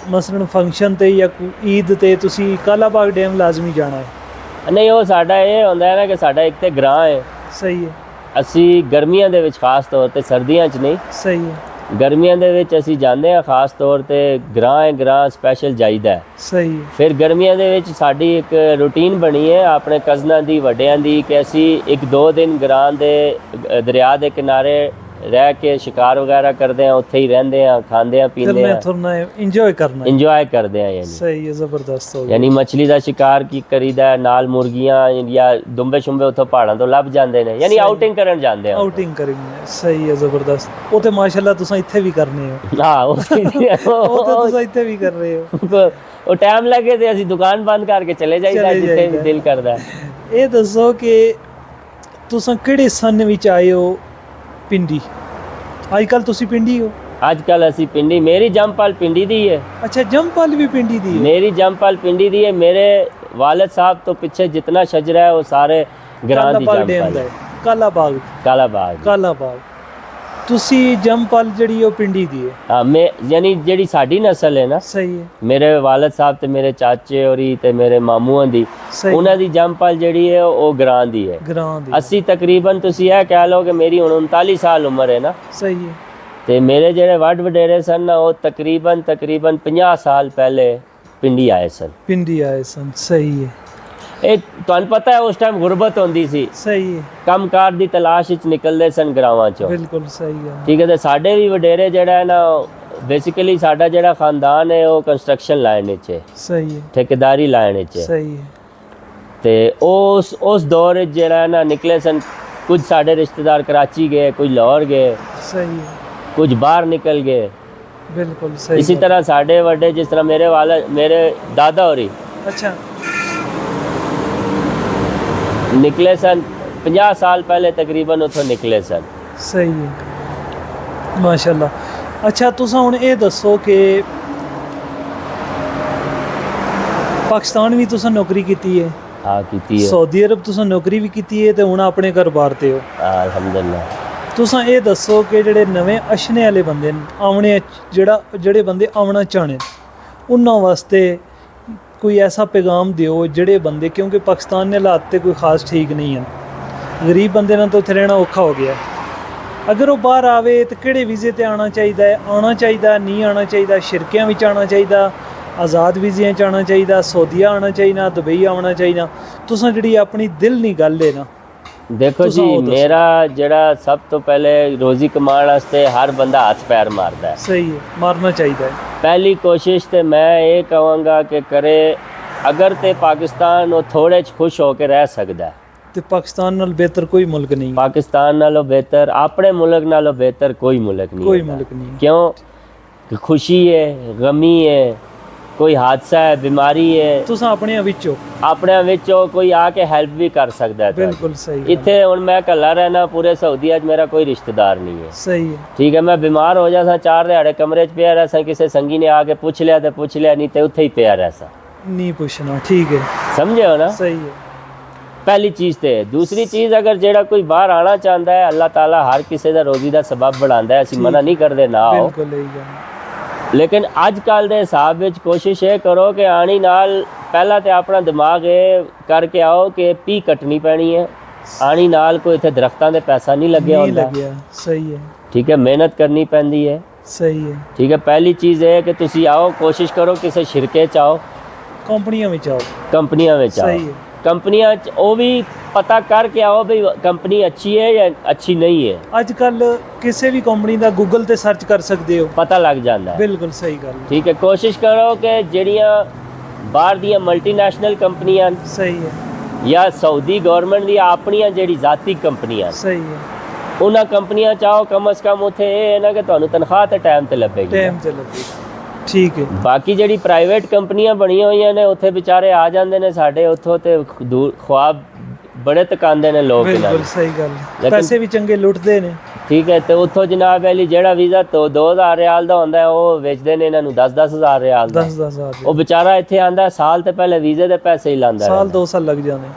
ਮਸਲਨ ਫੰਕਸ਼ਨ ਤੇ ਜਾਂ ਈਦ ਤੇ ਤੁਸੀਂ ਕਾਲਾ ਬਾਗ ਡੈਮ ਲਾਜ਼ਮੀ ਜਾਣਾ ਹੈ। ਨਹੀਂ, ਉਹ ਸਾਡਾ ਇਹ ਹੁੰਦਾ ਹੈ ਨਾ ਕਿ ਸਾਡਾ ਇੱਕ ਤੇ ਗ੍ਰਾਂ ਹੈ। ਸਹੀ ਹੈ। ਅਸੀਂ ਗਰਮੀਆਂ ਦੇ ਵਿੱਚ ਖਾਸ ਤੌਰ ਤੇ, ਸਰਦੀਆਂ 'ਚ ਨਹੀਂ। ਸਹੀ ਹੈ। ਗਰਮੀਆਂ ਦੇ ਵਿੱਚ ਅਸੀਂ ਜਾਂਦੇ ਹਾਂ ਖਾਸ ਤੌਰ ਤੇ, ਗ੍ਰਾਂ ਹੈ, ਗ੍ਰਾਂ ਸਪੈਸ਼ਲ ਜਾਈਦਾ। ਸਹੀ ਹੈ। ਫਿਰ ਗਰਮੀਆਂ ਦੇ ਵਿੱਚ ਸਾਡੀ ਇੱਕ ਰੂਟੀਨ ਬਣੀ ਹੈ ਆਪਣੇ ਕਜ਼ਨਾਂ ਦੀ, ਵੱਡਿਆਂ ਦੀ, ਕਿ ਅਸੀਂ 1-2 ਦਿਨ ਗ੍ਰਾਂ ਦੇ ਦਰਿਆ ਦੇ ਕਿਨਾਰੇ ਰਹਿ ਕੇ ਸ਼ਿਕਾਰ ਵਗੈਰਾ ਕਰਦੇ ਹਾਂ, ਉੱਥੇ ਹੀ ਰਹਿੰਦੇ ਹਾਂ, ਖਾਂਦੇ ਹਾਂ, ਪੀਂਦੇ ਹਾਂ, ਤੁਰਨਾ ਹੈ, ਇੰਜੋਏ ਕਰਨਾ ਹੈ। ਇੰਜੋਏ ਕਰਦੇ ਹਾਂ। ਯਾਨੀ ਸਹੀ ਹੈ, ਜ਼ਬਰਦਸਤ ਹੋ ਗਿਆ। ਯਾਨੀ ਮੱਛਲੀ ਦਾ ਸ਼ਿਕਾਰ ਕੀ ਕਰੀਦਾ, ਨਾਲ ਮੁਰਗੀਆਂ ਜਾਂ ਦੁੰਬੇ ਸ਼ੁੰਬੇ ਉੱਥੋਂ ਪਹਾੜਾਂ ਤੋਂ ਲੱਭ ਜਾਂਦੇ ਨੇ, ਯਾਨੀ ਆਊਟਿੰਗ ਕਰਨ ਜਾਂਦੇ ਆ। ਆਊਟਿੰਗ ਕਰੀਏ। ਸਹੀ ਹੈ, ਜ਼ਬਰਦਸਤ। ਉਹ ਤੇ ਮਾਸ਼ਾਅੱਲਾ ਤੁਸੀਂ ਇੱਥੇ ਵੀ ਕਰਨੇ ਹੋ। ਹਾਂ, ਉਹ ਤੇ ਤੁਸੀਂ ਇੱਥੇ ਵੀ ਕਰ ਰਹੇ ਹੋ। ਉਹ ਟਾਈਮ ਲੱਗੇ ਤੇ ਅਸੀਂ ਦੁਕਾਨ ਬੰਦ ਕਰਕੇ ਚਲੇ ਜਾਈਦਾ ਜਿੱਥੇ ਵੀ ਦਿਲ ਕਰਦਾ। ਇਹ ਦੱਸੋ ਕਿ ਤੁਸੀਂ ਕਿਹੜੇ ਸੰਨ ਵਿੱਚ ਆਏ ਹੋ ਪਿੰਡੀ? ਅੱਜ ਕੱਲ ਤੁਸੀਂ ਪਿੰਡੀ ਹੋ? ਅੱਜ ਕੱਲ ਅਸੀਂ ਪਿੰਡੀ, ਮੇਰੀ ਜੰਮਪਲ ਪਿੰਡੀ ਦੀ ਹੈ। ਅੱਛਾ, ਜੰਮਪਲ ਵੀ ਪਿੰਡੀ ਦੀ ਹੈ? ਮੇਰੀ ਜੰਮਪਲ ਪਿੰਡੀ ਦੀ ਹੈ। ਮੇਰੇ ਵਾਲਿਦ ਸਾਹਿਬ ਤੋਂ ਪਿੱਛੇ ਜਿਤਨਾ ਸ਼ਜਰਾ ਹੈ ਉਹ ਸਾਰੇ ਗ੍ਰਾਂ ਦੀ ਜੰਮਪਲ ਹੈ। ਕਾਲਾ ਬਾਗ। ਕਾਲਾ ਬਾਗ। ਕਾਲਾ ਬਾਗ। ਤੁਸੀਂ ਜੰਮਪਲ ਜਿਹੜੀ ਉਹ ਪਿੰਡੀ ਦੀ ਹੈ? ਹਾਂ, ਮੈਂ ਯਾਨੀ ਜਿਹੜੀ ਸਾਡੀ ਨਸਲ ਹੈ ਨਾ। ਸਹੀ ਹੈ। ਮੇਰੇ ਵਾਲਿਦ ਸਾਹਿਬ ਤੇ ਮੇਰੇ ਚਾਚੇ ਹੋਰੀ ਤੇ ਮੇਰੇ ਮਾਮੂਆਂ ਦੀ, ਉਹਨਾਂ ਦੀ ਜੰਮਪਲ ਜਿਹੜੀ ਹੈ ਉਹ ਗ੍ਰਾਂ ਦੀ ਹੈ। ਗ੍ਰਾਂ ਦੀ। ਅਸੀਂ ਤਕਰੀਬਨ ਤੁਸੀਂ ਇਹ ਕਹਿ ਲਓ ਕਿ ਮੇਰੀ ਹੁਣ 39 ਸਾਲ ਉਮਰ ਹੈ ਨਾ। ਸਹੀ ਹੈ। ਤੇ ਮੇਰੇ ਜਿਹੜੇ ਵੱਡ ਵਡੇਰੇ ਸਨ ਨਾ, ਉਹ ਤਕਰੀਬਨ 50 ਸਾਲ ਪਹਿਲੇ ਪਿੰਡੀ ਆਏ ਸਨ। ਪਿੰਡੀ ਆਏ ਸਨ। ਸਹੀ ਹੈ। ਇਹ ਤੁਹਾਨੂੰ ਪਤਾ ਹੈ ਉਸ ਟਾਈਮ ਗੁਰਬਤ ਹੁੰਦੀ ਸੀ। ਸਹੀ ਹੈ। ਕੰਮਕਾਰ ਦੀ ਤਲਾਸ਼ ਵਿੱਚ ਨਿਕਲਦੇ ਸਨ ਗ੍ਰਾਵਾਂ ਚੋਂ। ਬਿਲਕੁਲ ਸਹੀ ਹੈ। ਠੀਕ ਹੈ। ਤੇ ਸਾਡੇ ਵੀ ਵਡੇਰੇ ਜਿਹੜਾ ਹੈ ਨਾ, ਬੇਸਿਕਲੀ ਸਾਡਾ ਜਿਹੜਾ ਖਾਨਦਾਨ ਹੈ ਉਹ ਕੰਸਟਰਕਸ਼ਨ ਲਾਈਨ ਵਿੱਚ ਹੈ। ਸਹੀ ਹੈ। ਠੇਕੇਦਾਰੀ ਲਾਈਨ ਵਿੱਚ ਹੈ। ਸਹੀ ਹੈ। ਤੇ ਉਸ ਦੌਰ ਵਿੱਚ ਜਿਹੜਾ ਹੈ ਨਾ ਨਿਕਲੇ ਸਨ। ਕੁਝ ਸਾਡੇ ਰਿਸ਼ਤੇਦਾਰ ਕਰਾਚੀ ਗਏ, ਕੁਝ ਲਾਹੌਰ ਗਏ। ਸਹੀ ਹੈ। ਕੁਝ ਬਾਹਰ ਨਿਕਲ ਗਏ। ਬਿਲਕੁਲ ਸਹੀ। ਇसी तरह ਸਾਡੇ ਵੱਡੇ, ਜਿਸ ਤਰ੍ਹਾਂ ਮੇਰੇ ਦਾਦਾ ਹੋਰੀ ਅੱਛਾ ਨਿਕਲੇ ਸਨ 50 ਸਾਲ ਪਹਿਲੇ ਤਕਰੀਬਨ ਉੱਥੋਂ ਨਿਕਲੇ ਸਨ। ਸਹੀ ਹੈ, ਮਾਸ਼ਾਅੱਲਾ। ਅੱਛਾ, ਤੁਸੀਂ ਹੁਣ ਇਹ ਦੱਸੋ ਕਿ ਪਾਕਿਸਤਾਨ ਵੀ ਤੁਸੀਂ ਨੌਕਰੀ ਕੀਤੀ ਹੈ? ਹਾਂ, ਕੀਤੀ ਹੈ। ਸਾਊਦੀ ਅਰਬ ਤੁਸੀਂ ਨੌਕਰੀ ਵੀ ਕੀਤੀ ਹੈ ਤੇ ਹੁਣ ਆਪਣੇ ਘਰ-ਬਾਰ ਤੇ ਹੋ? ਅਲਹਮਦੁਲਿਲਾ। ਤੁਸੀਂ ਇਹ ਦੱਸੋ ਕਿ ਜਿਹੜੇ ਨਵੇਂ ਅਸ਼ਨੇ ਵਾਲੇ ਬੰਦੇ ਨੇ, ਆਉਣੇ ਜਿਹੜੇ ਬੰਦੇ ਆਉਣਾ ਚਾਹਣੇ, ਉਹਨਾਂ ਵਾਸਤੇ ਕੋਈ ਐਸਾ ਪੈਗਾਮ ਦਿਓ ਜਿਹੜੇ ਬੰਦੇ, ਕਿਉਂਕਿ ਪਾਕਿਸਤਾਨ ਦੇ ਹਾਲਾਤ ਤੇ ਕੋਈ ਖਾਸ ਠੀਕ ਨਹੀਂ ਹਨ, ਗਰੀਬ ਬੰਦੇ ਨਾਲ ਤਾਂ ਉੱਥੇ ਰਹਿਣਾ ਔਖਾ ਹੋ ਗਿਆ। ਅਗਰ ਉਹ ਬਾਹਰ ਆਵੇ ਤਾਂ ਕਿਹੜੇ ਵੀਜ਼ੇ ਤੇ ਆਉਣਾ ਚਾਹੀਦਾ ਹੈ, ਆਉਣਾ ਚਾਹੀਦਾ ਨਹੀਂ ਆਉਣਾ ਚਾਹੀਦਾ, ਸ਼ਿਰਕਿਆਂ ਵਿੱਚ ਆਉਣਾ ਚਾਹੀਦਾ, ਆਜ਼ਾਦ ਵੀਜ਼ਿਆਂ 'ਚ ਆਉਣਾ ਚਾਹੀਦਾ, ਸਊਦੀਆ ਆਉਣਾ ਚਾਹੀਦਾ, ਦੁਬਈ ਆਉਣਾ ਚਾਹੀਦਾ? ਤੁਸੀਂ ਜਿਹੜੀ ਆਪਣੀ ਦਿਲ ਦੀ ਗੱਲ ਹੈ ਨਾ, ਦੇਖੋ ਤੁਸੀਂ ਜੀ ਉਹ ਦੱਸੋ। ਮੇਰਾ ਜਿਹੜਾ ਸਭ ਤੋਂ ਪਹਿਲੇ ਰੋਜ਼ੀ ਕਮਾਉਣ ਵਾਸਤੇ ਹਰ ਬੰਦਾ ਹੱਥ ਪੈਰ ਮਾਰਦਾ ਹੈ। ਸਹੀ ਹੈ, ਮਾਰਨਾ ਚਾਹੀਦਾ ਹੈ। ਪਹਿਲੀ ਕੋਸ਼ਿਸ਼ ਤੇ ਮੈਂ ਇਹ ਕਹਾਂਗਾ ਕਿ ਕਰੇ ਅਗਰ ਤੇ ਪਾਕਿਸਤਾਨ ਉਹ ਥੋੜੇ 'ਚ ਖੁਸ਼ ਹੋ ਕੇ ਰਹਿ ਸਕਦਾ ਹੈ। ਤੇ ਪਾਕਿਸਤਾਨ ਨਾਲ ਬਿਹਤਰ ਕੋਈ ਮੁਲਕ ਨਹੀਂ, ਪਾਕਿਸਤਾਨ ਨਾਲੋਂ ਬਿਹਤਰ ਆਪਣੇ ਮੁਲਕ ਨਾਲੋਂ ਬਿਹਤਰ ਕੋਈ ਮੁਲਕ ਨਹੀਂ ਕੋਈ ਹੈਗਾ। ਮੁਲਕ ਨਹੀਂ। ਕਿਉਂ ਕਿ ਖੁਸ਼ੀ ਹੈ, ਗਮੀ ਹੈ, ਕੋਈ ਹਾਦਸਾ ਹੈ, ਬਿਮਾਰੀ ਹੈ, ਤੁਸੀਂ ਆਪਣੇ ਵਿੱਚੋਂ ਆਪਣੇ ਵਿੱਚੋਂ ਕੋਈ ਆ ਕੇ ਹੈਲਪ ਵੀ ਕਰ ਸਕਦਾ ਹੈ ਤੁਹਾਡੀ। ਬਿਲਕੁਲ ਸਹੀ ਗੱਲ। ਇੱਥੇ ਹੁਣ ਮੈਂ ਇਕੱਲਾ ਰਹਿਣਾ ਪੂਰੇ ਸਾਊਦੀਆ 'ਚ ਮੇਰਾ ਕੋਈ ਰਿਸ਼ਤੇਦਾਰ ਨਹੀਂ ਹੈ। ਸਹੀ ਹੈ, ਠੀਕ ਹੈ, ਮੈਂ ਬਿਮਾਰ ਹੋ ਜਾਸਾਂ 4 ਦਿਹਾੜੇ ਕਮਰੇ 'ਚ ਪਿਆ ਰਹਿਸਾਂ, ਕਿਸੇ ਸੰਗੀ ਨੇ ਆ ਕੇ ਪੁੱਛ ਲਿਆ ਤੇ ਪੁੱਛ ਲਿਆ, ਨਹੀਂ ਤੇ ਉੱਥੇ ਹੀ ਪਿਆ ਰਹਿਸਾਂ। ਨਹੀਂ ਪੁੱਛਣਾ, ਠੀਕ ਹੈ, ਸਮਝੇ ਹੋ ਨਾ। ਸਹੀ ਹੈ। ਪਹਿਲੀ ਚੀਜ਼ ਤੇ ਦੂਸਰੀ ਚੀਜ਼ ਅਗਰ ਜਿਹੜਾ ਕੋਈ ਬਾਹਰ ਆਣਾ ਚਾਹੁੰਦਾ ਹੈ, ਅੱਲਾਹ ਤਾਲਾ ਹਰ ਕਿਸੇ ਦਾ ਰੋਜ਼ੀ ਦਾ ਸਬਬ ਬਣਾਉਂਦਾ ਹੈ, ਅਸੀਂ ਮਨਾ ਨਹੀਂ ਕਰਦੇ ਨਾ ਆਓ, ਬਿਲਕੁਲ ਇਹੀ ਗੱਲ। ਲੇਕਿਨ ਅੱਜ ਕੱਲ ਦੇ ਹਿਸਾਬ ਵਿੱਚ ਕੋਸ਼ਿਸ਼ ਇਹ ਕਰੋ ਕਿ ਆਣੀ ਨਾਲ ਪਹਿਲਾਂ ਤੇ ਆਪਣਾ ਦਿਮਾਗ ਇਹ ਕਰਕੇ ਆਓ ਕਿ ਪੀ ਕੱਟਣੀ ਪੈਣੀ ਹੈ। ਆਣੀ ਨਾਲ ਕੋਈ ਇੱਥੇ ਦਰਖਤਾਂ ਦੇ ਪੈਸਾ ਨਹੀਂ ਲੱਗਿਆ ਨਹੀਂ ਹੁੰਦਾ। ਲੱਗਿਆ, ਸਹੀ ਹੈ, ਠੀਕ ਹੈ, ਮਿਹਨਤ ਕਰਨੀ ਪੈਂਦੀ ਹੈ। ਸਹੀ ਹੈ। ਠੀਕ ਹੈ, ਪਹਿਲੀ ਚੀਜ਼ ਇਹ ਹੈ ਕਿ ਤੁਸੀਂ ਆਓ, ਕੋਸ਼ਿਸ਼ ਕਰੋ ਕਿਸੇ ਸ਼ਿਰਕੇ 'ਚ ਆਓ, ਕੰਪਨੀਆਂ ਵਿੱਚ ਆਓ, ਕੰਪਨੀਆਂ ਵਿੱਚ ਆਓ। ਸਹੀ ਹੈ। ਕੰਪਨੀਆਂ 'ਚ ਉਹ ਵੀ ਪਤਾ ਕਰਕੇ ਆਓ ਵੀ ਕੰਪਨੀ ਅੱਛੀ ਹੈ ਜਾਂ ਅੱਛੀ ਨਹੀਂ ਹੈ, ਅੱਜ ਕੱਲ ਕਿਸੇ ਵੀ ਕੰਪਨੀ ਦਾ ਗੂਗਲ ਤੇ ਸਰਚ ਕਰ ਸਕਦੇ ਹੋ, ਪਤਾ ਲੱਗ ਜਾਂਦਾ ਹੈ। ਬਿਲਕੁਲ ਸਹੀ ਗੱਲ ਹੈ। ਠੀਕ ਹੈ, ਕੋਸ਼ਿਸ਼ ਕਰੋ ਕਿ ਜਿਹੜੀਆਂ ਬਾਹਰ ਦੀਆਂ ਮਲਟੀਨੈਸ਼ਨਲ ਕੰਪਨੀਆਂ ਸਹੀ ਹੈ, ਜਾਂ ਸਾਊਦੀ ਗਵਰਨਮੈਂਟ ਦੀਆਂ ਆਪਣੀਆਂ ਜਿਹੜੀ ਜ਼ਾਤੀ ਕੰਪਨੀਆਂ ਸਹੀ ਹੈ, ਉਹਨਾਂ ਕੰਪਨੀਆਂ 'ਚ ਆਓ, ਕਮ ਅਜ਼ ਕਮ ਉੱਥੇ ਇਹ ਹੈ ਨਾ ਕਿ ਤੁਹਾਨੂੰ ਤਨਖਾਹ ਤੇ ਟਾਈਮ ਤੇ ਲੱਭੇਗੀ। ਟਾਈਮ ਤੇ ਲੱਗੇ, ਠੀਕ ਹੈ। ਬਾਕੀ ਜਿਹੜੀ ਪ੍ਰਾਈਵੇਟ ਕੰਪਨੀਆਂ ਬਣੀਆਂ ਹੋਈਆਂ ਨੇ ਉੱਥੇ ਵਿਚਾਰੇ ਆ ਜਾਂਦੇ ਨੇ ਸਾਡੇ ਉੱਥੋਂ ਤੇ ਖੁਆਬ ਬੜੇ ਤਕਾਉਂਦੇ ਨੇ ਲੋਕ ਇਹਨਾਂ ਬਿਲਕੁਲ ਨੂੰ। ਸਹੀ ਗੱਲ ਹੈ। ਲੇਕਿਨ- ਪੈਸੇ ਵੀ ਚੰਗੇ ਲੁੱਟਦੇ ਨੇ। ਠੀਕ ਹੈ, ਤੇ ਉੱਥੋਂ ਜਨਾਬ ਵਾਲੀ ਜਿਹੜਾ ਵੀਜ਼ਾ ਤੋਂ 2000 ਰਿਆਲ ਦਾ ਹੁੰਦਾ ਹੈ ਉਹ ਵੇਚਦੇ ਨੇ ਇਹਨਾਂ ਨੂੰ 10,000 ਰਿਆਲ ਦਾ। 10,000 ਉਹ ਵਿਚਾਰਾ ਇੱਥੇ ਆਂਦਾ ਸਾਲ ਤੇ ਪਹਿਲੇ ਵੀਜ਼ੇ ਦੇ ਪੈਸੇ ਹੀ ਲਾਂਦਾ ਸਾਲ ਰਹਿੰਦਾ। 2 ਸਾਲ ਲੱਗ ਜਾਂਦੇ।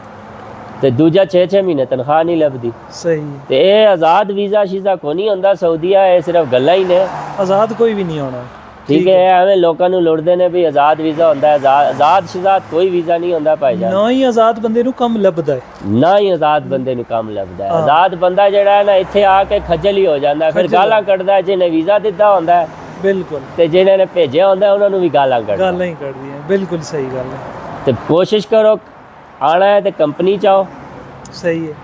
ਤੇ ਦੂਜਾ 6-6 ਮਹੀਨੇ ਤਨਖਾਹ ਨਹੀਂ ਲੱਭਦੀ। ਸਹੀ ਹੈ। ਤੇ ਇਹ ਆਜ਼ਾਦ ਵੀਜ਼ਾ ਸ਼ੀਜ਼ਾ ਕੋਈ ਨਹੀਂ ਹੁੰਦਾ ਸਾਊਦੀਆ, ਇਹ ਸਿਰਫ ਗੱਲਾਂ ਹੀ ਨੇ। ਆਜ਼ਾਦ ਕੋਈ ਵੀ ਨਹੀਂ ਆਉਣਾ। ਠੀਕ ਹੈ, ਐਵੇਂ ਲੋਕਾਂ ਨੂੰ ਲੁੱਟਦੇ ਨੇ ਵੀ ਆਜ਼ਾਦ ਵੀਜ਼ਾ ਹੁੰਦਾ ਹੈ। ਆਜ਼ਾਦ ਸ਼ਿਜ਼ਾਦ ਕੋਈ ਵੀਜ਼ਾ ਨਹੀਂ ਹੁੰਦਾ ਭਾਈਜਾਨ। ਨਾ ਹੀ ਆਜ਼ਾਦ ਬੰਦੇ ਨੂੰ ਕੰਮ ਲੱਭਦਾ ਹੈ। ਨਾ ਹੀ ਆਜ਼ਾਦ ਬੰਦੇ ਨੂੰ ਕੰਮ ਲੱਭਦਾ ਹੈ। ਹਾਂ। ਆਜ਼ਾਦ ਬੰਦਾ ਜਿਹੜਾ ਹੈ ਨਾ ਇੱਥੇ ਆ ਕੇ ਖੱਜਲ ਹੀ ਹੋ ਜਾਂਦਾ ਹੈ, ਫਿਰ ਖੱਜਲ। ਗਾਲਾਂ ਕੱਢਦਾ ਹੈ। ਜਿਹਨੇ ਵੀਜ਼ਾ ਦਿੱਤਾ ਹੁੰਦਾ ਹੈ ਬਿਲਕੁਲ, ਤੇ ਜਿਹਨਾਂ ਨੇ ਭੇਜਿਆ ਹੁੰਦਾ ਉਹਨਾਂ ਨੂੰ ਵੀ ਗਾਲਾਂ ਕੱਢਦਾ। ਗੱਲਾਂ ਹੀ ਕਰਦੀਆਂ, ਬਿਲਕੁਲ ਸਹੀ ਗੱਲ ਹੈ। ਤੇ ਕੋਸ਼ਿਸ਼ ਕਰੋ ਆਣਾ ਹੈ ਤੇ ਕੰਪਨੀ ਚ ਆਓ। ਸਹੀ ਹੈ,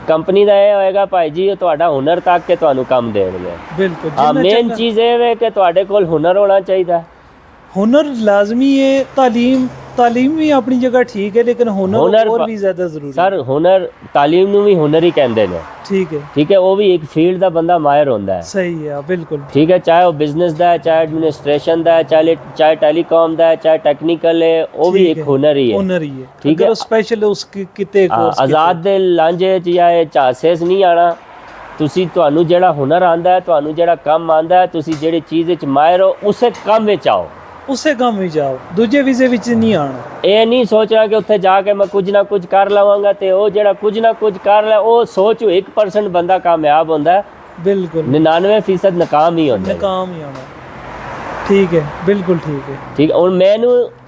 ਕੰਪਨੀ ਦਾ ਇਹ ਹੋਏਗਾ ਭਾਈ ਜੀ ਉਹ ਤੁਹਾਡਾ ਹੁਨਰ ਤੱਕ ਕੇ ਤੁਹਾਨੂੰ ਕੰਮ ਦੇਣਗੇ। ਬਿਲਕੁਲ। ਹਾਂ, ਜਿੰਨਾ ਮੇਨ ਚੰਗਾ- ਚੀਜ਼ ਇਹ ਹੈ ਕਿ ਤੁਹਾਡੇ ਕੋਲ ਹੁਨਰ ਹੋਣਾ ਚਾਹੀਦਾ ਹੈ। ਹੁਨਰ ਲਾਜ਼ਮੀ ਹੈ। ਤਾਲੀਮ ਵੀ ਆਪਣੀ ਜਗ੍ਹਾ ਠੀਕ ਹੈ, ਲੇਕਿਨ ਹੁਨਰ ਹੋਰ ਵੀ ਜ਼ਿਆਦਾ ਜ਼ਰੂਰੀ ਹੈ। ਸਰ ਹੁਨਰ, ਤਾਲੀਮ ਨੂੰ ਵੀ ਹੁਨਰ ਹੀ ਕਹਿੰਦੇ ਨੇ। ਠੀਕ ਹੈ, ਠੀਕ ਹੈ, ਉਹ ਵੀ ਇੱਕ ਫੀਲਡ ਦਾ ਬੰਦਾ ਮਾਹਿਰ ਹੁੰਦਾ ਹੈ। ਸਹੀ ਹੈ, ਬਿਲकुल। ਠੀਕ ਹੈ, ਚਾਹੇ ਉਹ ਬਿਜ਼ਨਸ ਦਾ ਹੈ, ਚਾਹੇ ਐਡਮਿਨਿਸਟ੍ਰੇਸ਼ਨ ਦਾ ਹੈ, ਚਾਹੇ ਟੈਲੀਕਾਮ ਦਾ ਹੈ, ਚਾਹੇ ਟੈਕਨੀਕਲ ਹੈ, ਉਹ ਵੀ ਠੀਕ ਇੱਕ ਹੈ, ਹੁਨਰ ਹੀ ਹੈ। ਹੁਨਰ ਹੀ ਹੈ। ਠੀਕ ਅਗਰ ਹੈ। ਉਹ ਸਪੈਸ਼ਲ ਉਸ ਕਿਤੇ ਕੋਰਸ ਆਜ਼ਾਦ ਦੇ ਲਾਂਝੇ 'ਚ ਜਾਂ ਇਹ ਝਾਂਸੇ 'ਚ ਨਹੀਂ ਆਣਾ। ਤੁਸੀਂ ਤੁਹਾਨੂੰ ਜਿਹੜਾ ਹੁਨਰ ਆਂਦਾ ਹੈ, ਤੁਹਾਨੂੰ ਜਿਹੜਾ ਕੰਮ ਆਂਦਾ ਹੈ, ਤੁਸੀਂ ਜਿਹੜੀ ਚੀਜ਼ ਵਿੱਚ ਮਾਹਿਰ ਹੋ ਉਸੇ ਕੰਮ ਵਿੱਚ ਆਓ। ਉਸੇ ਕੰਮ ਵਿੱਚ ਜਾਓ, ਦੂਜੇ ਵੀਜ਼ੇ ਵਿੱਚ ਨਹੀਂ ਆਣਾ। ਇਹ ਨਹੀਂ ਸੋਚਣਾ ਕਿ ਉੱਥੇ ਜਾ ਕੇ ਮੈਂ ਕੁਝ ਨਾ ਕੁਝ ਕਰ ਲਵਾਂਗਾ, ਤੇ ਉਹ ਜਿਹੜਾ ਕੁਝ ਨਾ ਕੁਝ ਕਰ ਲੈ ਉਹ ਸੋਚ 1% ਬੰਦਾ ਕਾਮਯਾਬ ਹੁੰਦਾ ਹੈ, ਬਿਲਕੁਲ 99% ਨਾਕਾਮ ਹੀ ਹੁੰਦਾ ਹੈ। ਨਾਕਾਮ ਹੀ ਆਣਾ। ਠੀਕ ਹੈ, ਬਿਲਕੁਲ ਠੀਕ ਹੈ। ਠੀਕ ਹੈ, ਹੁਣ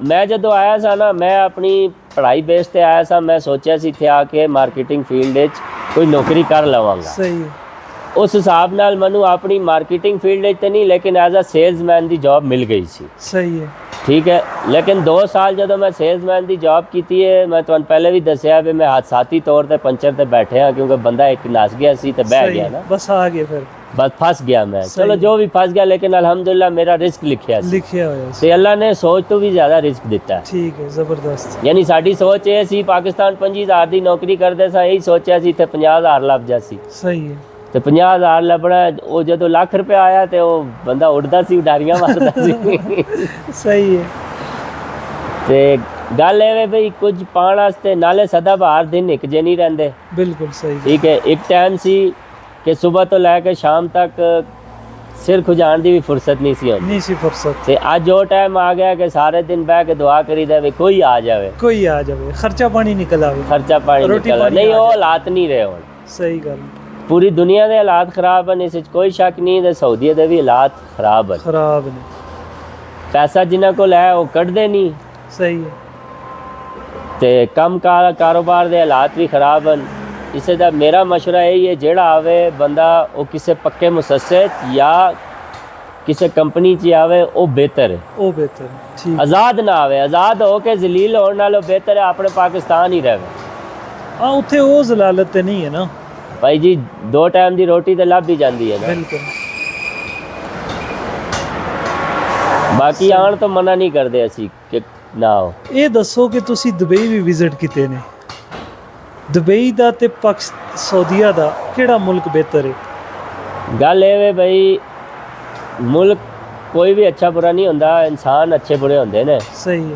ਮੈਂ ਜਦੋਂ ਆਇਆ ਸਾਂ ਨਾ, ਮੈਂ ਆਪਣੀ ਪੜ੍ਹਾਈ ਬੇਸ ਤੇ ਆਇਆ ਸਾਂ। ਮੈਂ ਸੋਚਿਆ ਸੀ ਇੱਥੇ ਆ ਕੇ ਮਾਰਕੀਟਿੰਗ ਫੀਲਡ ਵਿੱਚ ਕੋਈ ਨੌਕਰੀ ਕਰ ਲਵਾਂਗਾ। ਸਹੀ ਹੈ, ਉਸ ਹਿਸਾਬ ਨਾਲ ਮੈਨੂੰ ਆਪਣੀ ਮਾਰਕੀਟਿੰਗ ਫੀਲਡ ਵਿੱਚ ਤੇ ਨਹੀਂ, ਲੇਕਿਨ as a salesman the job ਮਿਲ ਗਈ ਸੀ। ਸਹੀ ਹੈ, ਠੀਕ ਹੈ, ਲੇਕਿਨ 2 ਸਾਲ ਜਦੋਂ ਮੈਂ ਸੇਲਜ਼ਮੈਨ ਦੀ ਜੌਬ ਕੀਤੀ ਹੈ, ਮੈਂ ਤੁਹਾਨੂੰ ਪਹਿਲੇ ਵੀ ਦੱਸਿਆ ਵੀ ਮੈਂ ਹਾਦਸਾਤੀ ਤੌਰ ਤੇ ਪੰਚਰ ਤੇ ਬੈਠਿਆ, ਕਿਉਂਕਿ ਬੰਦਾ ਇੱਕ ਨਸ ਗਿਆ ਸੀ ਤੇ ਬਹਿ ਸਹੀ ਗਿਆ ਹੈ। ਨਾ, ਬਸ ਆ ਗਏ ਫਿਰ, ਬਸ ਫਸ ਗਿਆ ਮੈਂ। ਸਹੀ ਚਲੋ ਹੈ। ਜੋ ਵੀ ਫਸ ਗਿਆ, ਲੇਕਿਨ ਅਲਹਮਦੁਲਿਲਾ ਮੇਰਾ ਰਿਸਕ ਲਿਖਿਆ ਸੀ ਲਿਖਿਆ ਹੋਇਆ ਸੀ। ਤੇ ਅੱਲਾ ਨੇ ਸੋਚ ਤੋਂ ਵੀ ਜ਼ਿਆਦਾ ਰਿਸਕ ਦਿੱਤਾ। ਠੀਕ ਹੈ, ਜ਼ਬਰਦਸਤ। ਯਾਨੀ ਸਾਡੀ ਸੋਚ ਇਹ ਸੀ ਪਾਕਿਸਤਾਨ 25,000 ਦੀ ਨੌਕਰੀ ਕਰਦੇ ਸਾਂ, ਇਹੀ ਸੋਚਿਆ ਸੀ ਇੱਥੇ 50,000 ਲੱਭ ਜਾ ਸੀ। ਸਹੀ ਹੈ, ਤੇ 50,000 ਲੱਭਣਾ, ਉਹ ਜਦੋਂ ਲੱਖ ਰੁਪਏ ਆਇਆ ਤੇ ਉਹ ਬੰਦਾ ਉੱਡਦਾ ਸੀ, ਉਡਾਰੀਆਂ ਮਾਰਦਾ ਸੀ। ਸਹੀ ਹੈ, ਤੇ ਗੱਲ ਇਹ ਵੇ ਬਈ ਕੁਝ ਪਾਉਣ ਵਾਸਤੇ, ਨਾਲੇ ਸਦਾ ਬਹਾਰ ਦਿਨ ਇੱਕ ਜੇ ਨਹੀਂ ਰਹਿੰਦੇ। ਬਿਲਕੁਲ ਸਹੀ। ਠੀਕ ਹੈ, ਇੱਕ ਟਾਈਮ ਸੀ ਕਿ ਸਵੇਰ ਤੋਂ ਲੈ ਕੇ ਸ਼ਾਮ ਤੱਕ ਸਿਰ ਖੁਜਾਣ ਦੀ ਵੀ ਫੁਰਸਤ ਨਹੀਂ ਸੀ ਹੁੰਦੀ। ਨਹੀਂ ਸੀ ਫੁਰਸਤ। ਤੇ ਅੱਜ ਉਹ ਟਾਈਮ ਆ ਗਿਆ ਕਿ ਸਾਰੇ ਦਿਨ ਬਹਿ ਕੇ ਦੁਆ ਕਰੀਦਾ ਵੀ ਕੋਈ ਆ ਜਾਵੇ, ਕੋਈ ਆ ਜਾਵੇ, ਖਰਚਾ ਪਾਣੀ ਨਿਕਲ ਆਵੇ। ਖਰਚਾ ਪਾਣੀ ਰੋਟੀ ਨਿਕਲ ਪਾਣੀ ਨਹੀਂ। ਆ ਉਹ ਜਾਏ। ਹਾਲਾਤ ਨਹੀਂ ਰਹੇ ਹੁਣ। ਸਹੀ ਗੱਲ, ਪੂਰੀ ਦੁਨੀਆ ਦੇ ਹਾਲਾਤ ਖਰਾਬ ਹਨ, ਇਸ ਵਿੱਚ ਕੋਈ ਸ਼ੱਕ ਨਹੀਂ। ਤੇ ਸਾਊਦੀਆ ਦੇ ਵੀ ਹਾਲਾਤ ਖਰਾਬ ਹਨ। ਖਰਾਬ ਨੇ। ਪੈਸਾ ਜਿਨ੍ਹਾਂ ਕੋਲ ਹੈ ਉਹ ਕੱਢਦੇ ਨਹੀਂ, ਸਹੀ ਹੈ, ਤੇ ਕੰਮ ਕਾਰੋਬਾਰ ਦੇ ਹਾਲਾਤ ਵੀ ਖਰਾਬ ਹਨ। ਇਸੇ ਦਾ ਮੇਰਾ ਮਸ਼ਵਰਾ ਇਹ ਹੈ, ਜਿਹੜਾ ਆਵੇ ਬੰਦਾ ਉਹ ਕਿਸੇ ਪੱਕੇ ਮੁਸੱਸੇ ਜਾਂ ਕਿਸੇ ਕੰਪਨੀ 'ਚ ਆਵੇ, ਉਹ ਬਿਹਤਰ ਹੈ। ਉਹ ਬਿਹਤਰ ਹੈ। ਠੀਕ, ਆਜ਼ਾਦ ਨਾ ਆਵੇ। ਆਜ਼ਾਦ ਹੋ ਕੇ ਜ਼ਲੀਲ ਹੋਣ ਨਾਲੋਂ ਬਿਹਤਰ ਹੈ ਆਪਣੇ ਪਾਕਿਸਤਾਨ ਹੀ ਰਹੇ। ਆ ਉੱਥੇ ਉਹ ਜ਼ਲਾਲਤ ਤੇ ਨਹੀਂ ਹੈ ਨਾ। ਭਾਈ ਜੀ 2 ਟਾਈਮ ਦੀ ਰੋਟੀ ਤੇ ਲੱਭ ਹੀ ਜਾਂਦੀ ਹੈ ਨਾ। ਬਿਲਕੁਲ। ਬਾਕੀ ਆਉਣ ਤੋਂ ਮਨਾ ਨਹੀਂ ਕਰਦੇ ਅਸੀਂ ਕਿ ਨਾ ਆਓ। ਇਹ ਦੱਸੋ ਕਿ ਤੁਸੀਂ ਦੁਬਈ ਵੀ ਵਿਜ਼ਿਟ ਕੀਤੇ ਨੇ, ਦੁਬਈ ਦਾ ਤੇ ਸਾਊਦੀਆ ਦਾ ਕਿਹੜਾ ਮੁਲਕ ਬਿਹਤਰ ਹੈ? ਗੱਲ ਇਹ ਵੇ ਬਈ ਮੁਲਕ ਕੋਈ ਵੀ ਅੱਛਾ ਬੁਰਾ ਨਹੀਂ ਹੁੰਦਾ, ਇਨਸਾਨ ਅੱਛੇ ਬੁਰੇ ਹੁੰਦੇ ਨੇ। ਸਹੀ ਹੈ।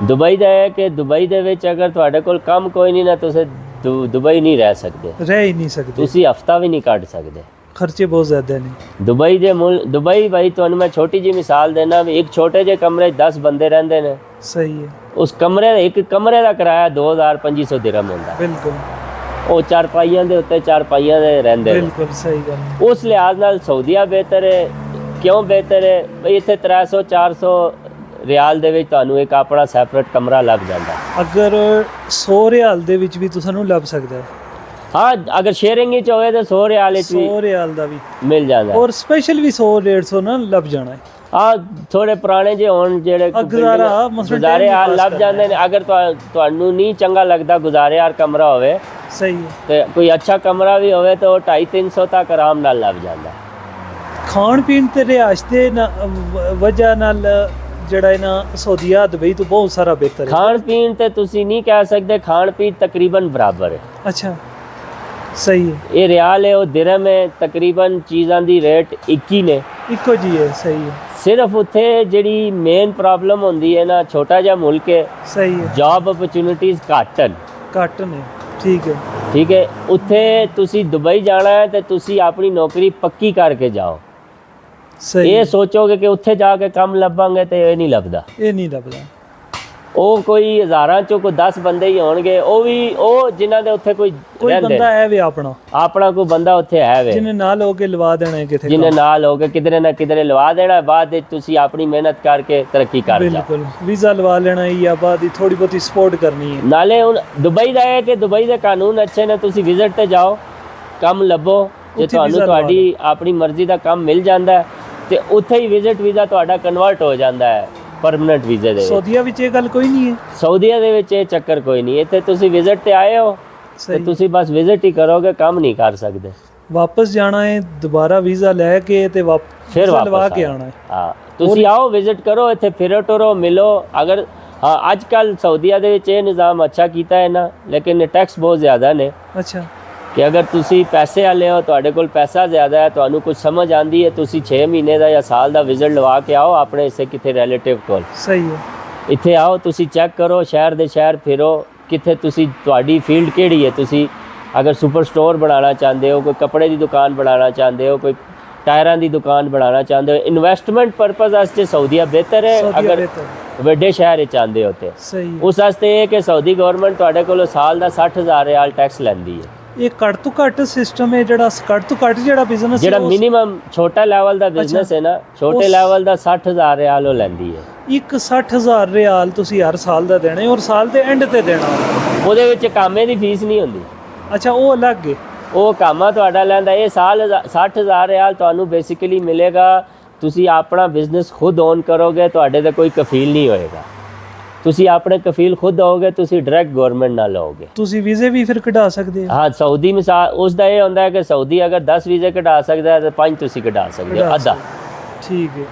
ਦੁਬਈ ਦਾ ਹੈ ਕਿ ਦੁਬਈ ਦੇ ਵਿੱਚ ਅਗਰ ਤੁਹਾਡੇ ਕੋਲ ਕੰਮ ਕੋਈ ਨਹੀਂ ਨਾ ਤੁਸੀਂ ਦੁਬਈ ਨਹੀਂ ਰਹਿ ਸਕਦੇ, ਰਹਿ ਹੀ ਨਹੀਂ ਸਕਦੇ, ਤੁਸੀਂ ਹਫਤਾ ਵੀ ਨਹੀਂ ਕੱਢ ਸਕਦੇ। ਖਰਚੇ ਬਹੁਤ ਜ਼ਿਆਦਾ ਨੇ ਦੁਬਈ ਭਾਈ ਤੁਹਾਨੂੰ ਮੈਂ ਛੋਟੀ ਜੀ ਮਿਸਾਲ ਦੇਣਾ ਵੀ ਇੱਕ ਛੋਟੇ ਜਿਹੇ ਕਮਰੇ 'ਚ 10 ਬੰਦੇ ਰਹਿੰਦੇ ਨੇ। ਸਹੀ ਹੈ। ਉਸ ਇੱਕ ਕਮਰੇ ਦਾ ਕਿਰਾਇਆ 2500 ਦਿਰਹਮ ਹੁੰਦਾ। ਬਿਲਕੁਲ। ਉਹ ਚਾਰਪਾਈਆਂ ਦੇ ਉੱਤੇ ਚਾਰਪਾਈਆਂ ਦੇ ਰਹਿੰਦੇ ਨੇ। ਬਿਲਕੁਲ ਸਹੀ ਗੱਲ ਹੈ। ਉਸ ਲਿਹਾਜ਼ ਨਾਲ ਸਾਊਦੀਆ ਬਿਹਤਰ ਹੈ। ਕਿਉਂ ਬਿਹਤਰ ਹੈ ਬਈ ਇੱਥੇ 300-400 ਰਿਆਲ ਦੇ ਵਿੱਚ ਤੁਹਾਨੂੰ ਇੱਕ ਆਪਣਾ ਸੈਪਰੇਟ ਕਮਰਾ ਲੱਗ ਜਾਂਦਾ। ਅਗਰ 100 ਰਿਆਲ ਦੇ ਵਿੱਚ ਵੀ ਤੁਹਾਨੂੰ ਲੱਭ ਸਕਦਾ ਹੈ। ਹਾਂ ਅਗਰ ਸ਼ੇਅਰਿੰਗ ਵਿੱਚ ਹੋਵੇ ਤਾਂ 100 ਰਿਆਲ ਵਿੱਚ ਵੀ 100 ਰਿਆਲ ਦਾ ਵੀ ਮਿਲ ਜਾਂਦਾ। ਔਰ ਸਪੈਸ਼ਲ ਵੀ 100-150 ਨਾਲ ਲੱਭ ਜਾਣਾ ਹੈ। ਥੋੜੇ ਪੁਰਾਣੇ ਜਿਹੇ ਹੋਣ ਜਿਹੜੇ ਗੁਜ਼ਾਰੇ ਹਾਲ ਲੱਭ ਜਾਂਦੇ ਨੇ। ਅਗਰ ਤੁਹਾਨੂੰ ਨਹੀਂ ਚੰਗਾ ਲੱਗਦਾ ਗੁਜ਼ਾਰੇ ਹਾਲ ਕਮਰਾ ਹੋਵੇ, ਸਹੀ ਹੈ, ਤੇ ਕੋਈ ਅੱਛਾ ਕਮਰਾ ਵੀ ਹੋਵੇ ਤਾਂ ਉਹ 250-300 ਤੱਕ ਆਰਾਮ ਨਾਲ ਲੱਭ ਜਾਂਦਾ। ਖਾਣ ਪੀਣ ਤੇ ਰਿਹਾਇਸ਼ ਦੇ ਵਜ੍ਹਾ ਨਾਲ ਜਿਹੜਾ ਹੈ ਨਾ ਸਾਊਦੀਆ ਦੁਬਈ ਤੋਂ ਬਹੁਤ ਸਾਰਾ ਬਿਹਤਰ ਹੈ। ਖਾਣ ਪੀਣ ਤੇ ਤੁਸੀਂ ਨਹੀਂ ਕਹਿ ਸਕਦੇ, ਖਾਣ ਪੀਣ ਤਕਰੀਬਨ ਬਰਾਬਰ ਹੈ। ਅੱਛਾ ਸਹੀ ਹੈ। ਇਹ ਰਿਆਲ ਹੈ ਉਹ ਦਿਰਹਮ ਹੈ, ਤਕਰੀਬਨ ਚੀਜ਼ਾਂ ਦੀ ਰੇਟ ਇੱਕ ਹੀ ਨੇ, ਇੱਕੋ ਜੀ ਹੈ। ਸਹੀ ਹੈ। ਸਿਰਫ ਉੱਥੇ ਜਿਹੜੀ ਮੇਨ ਪ੍ਰੋਬਲਮ ਹੁੰਦੀ ਹੈ ਨਾ, ਛੋਟਾ ਜਿਹਾ ਮੁਲਕ ਹੈ, ਸਹੀ ਹੈ, ਜੌਬ ਅਪਰਚੂਨਿਟੀਜ਼ ਘੱਟ ਨੇ। ਠੀਕ ਹੈ। ਠੀਕ ਹੈ। ਉੱਥੇ ਤੁਸੀਂ ਦੁਬਈ ਜਾਣਾ ਹੈ ਤੇ ਤੁਸੀਂ ਆਪਣੀ ਨੌਕਰੀ ਪੱਕੀ ਕਰਕੇ ਜਾਓ। ਸਹੀ। ਇਹ ਸੋਚੋਗੇ ਕਿ ਉੱਥੇ ਜਾ ਕੇ ਕੰਮ ਲੱਭਾਂਗੇ ਤੇ ਇਹ ਨਹੀਂ ਲੱਭਦਾ। ਇਹ ਨਹੀਂ ਲੱਭਦਾ। ਉਹ ਕੋਈ ਹਜ਼ਾਰਾਂ ਚੋਂ ਕੋਈ 10 ਬੰਦੇ ਹੀ ਹੋਣਗੇ, ਉਹ ਜਿਨ੍ਹਾਂ ਦੇ ਉੱਥੇ ਕੋਈ ਬੰਦਾ ਹੈ ਵੀ ਆਪਣਾ ਕੋਈ ਬੰਦਾ ਉੱਥੇ ਹੈ ਵੇ, ਜਿਹਨੇ ਨਾਲ ਹੋ ਕੇ ਲਵਾ ਦੇਣਾ ਹੈ ਕਿਤੇ, ਜਿਹਨੇ ਨਾਲ ਹੋ ਕੇ ਕਿਧਰੇ ਨਾ ਕਿਧਰੇ ਲਵਾ ਦੇਣਾ। ਬਾਅਦ ਵਿੱਚ ਤੁਸੀਂ ਆਪਣੀ ਮਿਹਨਤ ਕਰਕੇ ਤਰੱਕੀ ਕਰ ਜਾਓ। ਬਿਲਕੁਲ। ਵੀਜ਼ਾ ਲਵਾ ਲੈਣਾ ਹੈ ਜਾਂ ਬਾਅਦ ਹੀ ਥੋੜੀ ਬਹੁਤੀ ਸਪੋਰਟ ਕਰਨੀ ਹੈ। ਨਾਲੇ ਹੁਣ ਦੁਬਈ ਦਾ ਹੈ ਕਿ ਦੁਬਈ ਦੇ ਕਾਨੂੰਨ ਅੱਛੇ ਨੇ। ਤੁਸੀਂ ਵਿਜ਼ਿਟ ਤੇ ਜਾਓ, ਕੰਮ ਲੱਭੋ, ਜੇ ਤੁਹਾਨੂੰ ਤੁਹਾਡੀ ਆਪਣੀ ਮਰਜ਼ੀ ਦਾ ਕੰਮ ਮਿਲ ਜਾਂਦਾ ਤੇ ਉੱਥੇ ਹੀ ਵਿਜ਼ਿਟ ਵੀਜ਼ਾ ਤੁਹਾਡਾ ਕਨਵਰਟ ਹੋ ਜਾਂਦਾ ਹੈ ਪਰਮਨੈਂਟ ਵੀਜ਼ੇ ਦੇ। ਸਾਊਦੀਆ ਵਿੱਚ ਇਹ ਗੱਲ ਕੋਈ ਨਹੀਂ ਹੈ। ਸਾਊਦੀਆ ਦੇ ਵਿੱਚ ਇਹ ਚੱਕਰ ਕੋਈ ਨਹੀਂ। ਇੱਥੇ ਤੁਸੀਂ ਵਿਜ਼ਿਟ ਤੇ ਆਏ ਹੋ ਤੇ ਤੁਸੀਂ ਬਸ ਵਿਜ਼ਿਟ ਹੀ ਕਰੋਗੇ, ਕੰਮ ਨਹੀਂ ਕਰ ਸਕਦੇ। ਵਾਪਸ ਜਾਣਾ ਹੈ, ਦੁਬਾਰਾ ਵੀਜ਼ਾ ਲੈ ਕੇ ਤੇ ਫਿਰ ਲਵਾ ਕੇ ਆਣਾ ਹੈ। ਹਾਂ ਤੁਸੀਂ ਆਓ, ਵਿਜ਼ਿਟ ਕਰੋ, ਇੱਥੇ ਫਿਰੋ ਟੁਰੋ, ਮਿਲੋ। ਅਗਰ ਅੱਜ ਕੱਲ ਸਾਊਦੀਆ ਦੇ ਵਿੱਚ ਇਹ ਨਿਜ਼ਾਮ ਅੱਛਾ ਕੀਤਾ ਹੈ ਨਾ, ਲੇਕਿਨ ਟੈਕਸ ਬਹੁਤ ਜ਼ਿਆਦਾ ਨੇ। ਅੱਛਾ। ਕਿ ਅਗਰ ਤੁਸੀਂ ਪੈਸੇ ਵਾਲੇ ਹੋ, ਤੁਹਾਡੇ ਕੋਲ ਪੈਸਾ ਜ਼ਿਆਦਾ ਹੈ, ਤੁਹਾਨੂੰ ਕੁਝ ਸਮਝ ਆਂਦੀ ਹੈ, ਤੁਸੀਂ 6 ਮਹੀਨੇ ਦਾ ਜਾਂ ਸਾਲ ਦਾ ਵਿਜ਼ਿਟ ਲਵਾ ਕੇ ਆਓ ਆਪਣੇ ਇਸੇ ਕਿਤੇ ਰਿਲੇਟਿਵ ਕੋਲ। ਸਹੀ ਹੈ। ਇੱਥੇ ਆਓ, ਤੁਸੀਂ ਚੈੱਕ ਕਰੋ, ਸ਼ਹਿਰ ਦੇ ਸ਼ਹਿਰ ਫਿਰੋ, ਕਿੱਥੇ ਤੁਸੀਂ ਤੁਹਾਡੀ ਫੀਲਡ ਕਿਹੜੀ ਹੈ। ਤੁਸੀਂ ਅਗਰ ਸੁਪਰ ਸਟੋਰ ਬਣਾਉਣਾ ਚਾਹੁੰਦੇ ਹੋ, ਕੋਈ ਕੱਪੜੇ ਦੀ ਦੁਕਾਨ ਬਣਾਉਣਾ ਚਾਹੁੰਦੇ ਹੋ, ਕੋਈ ਟਾਇਰਾਂ ਦੀ ਦੁਕਾਨ ਬਣਾਉਣਾ ਚਾਹੁੰਦੇ ਹੋ, ਇਨਵੈਸਟਮੈਂਟ ਪਰਪਸ ਵਾਸਤੇ ਸਾਊਦੀਆ ਬਿਹਤਰ ਹੈ। ਅਗਰ ਵੱਡੇ ਸ਼ਹਿਰ ਵਿੱਚ ਆਉਂਦੇ ਹੋ ਤੇ ਉਸ ਵਾਸਤੇ ਇਹ ਕਿ ਸਾਊਦੀ ਗਵਰਨਮੈਂਟ ਤੁਹਾਡੇ ਕੋਲੋਂ ਸਾਲ ਦਾ 60,000 ਰਿਆਲ ਟੈਕਸ ਲੈਂਦੀ ਹੈ। ਇਹ ਘੱਟ ਤੋਂ ਘੱਟ ਸਿਸਟਮ ਹੈ ਜਿਹੜਾ ਘੱਟ ਤੋਂ ਘੱਟ ਜਿਹੜਾ ਬਿਜ਼ਨਸ ਜਿਹੜਾ ਮਿਨੀਮਮ ਛੋਟਾ ਲੈਵਲ ਦਾ ਬਿਜ਼ਨਸ ਹੈ ਨਾ, ਛੋਟੇ ਲੈਵਲ ਦਾ 60,000 ਰਿਆਲ ਉਹ ਲੈਂਦੀ ਹੈ। ਇੱਕ 60,000 ਰਿਆਲ ਤੁਸੀਂ ਹਰ ਸਾਲ ਦਾ ਦੇਣਾ ਹੈ ਔਰ ਸਾਲ ਦੇ ਐਂਡ ਤੇ ਦੇਣਾ। ਉਹਦੇ ਵਿੱਚ ਕਾਮੇ ਦੀ ਫੀਸ ਨਹੀਂ ਹੁੰਦੀ। ਅੱਛਾ, ਉਹ ਅਲੱਗ ਹੈ। ਉਹ ਕਾਮਾ ਤੁਹਾਡਾ ਲੈਂਦਾ। ਇਹ ਸਾਲ 60,000 ਰਿਆਲ ਤੁਹਾਨੂੰ ਬੇਸਿਕਲੀ ਮਿਲੇਗਾ। ਤੁਸੀਂ ਆਪਣਾ ਬਿਜ਼ਨਸ ਖੁਦ ਓਨ ਕਰੋਗੇ, ਤੁਹਾਡੇ ਤੇ ਕੋਈ ਕਫੀਲ ਨਹੀਂ ਹੋਏਗਾ। ਤੁਸੀਂ ਆਪਣੇ ਕਫੀਲ ਖੁਦ ਹੋਗੇ, ਤੁਸੀਂ ਡਾਇਰੈਕਟ ਗਵਰਨਮੈਂਟ ਨਾਲ ਲਓਗੇ। ਤੁਸੀਂ ਵੀਜ਼ੇ ਵੀ ਫਿਰ ਕਢਾ ਸਕਦੇ ਹੋ। ਹਾਂ, ਸਾਊਦੀ ਮਿਸਾਲ ਉਸ ਦਾ ਇਹ ਹੁੰਦਾ ਹੈ ਕਿ ਸਾਊਦੀ ਅਗਰ 10 ਵੀਜ਼ੇ ਕਢਾ ਸਕਦਾ ਹੈ ਤਾਂ 5 ਤੁਸੀਂ ਕਢਾ ਸਕਦੇ ਹੋ, ਅੱਧਾ। ਠੀਕ ਹੈ।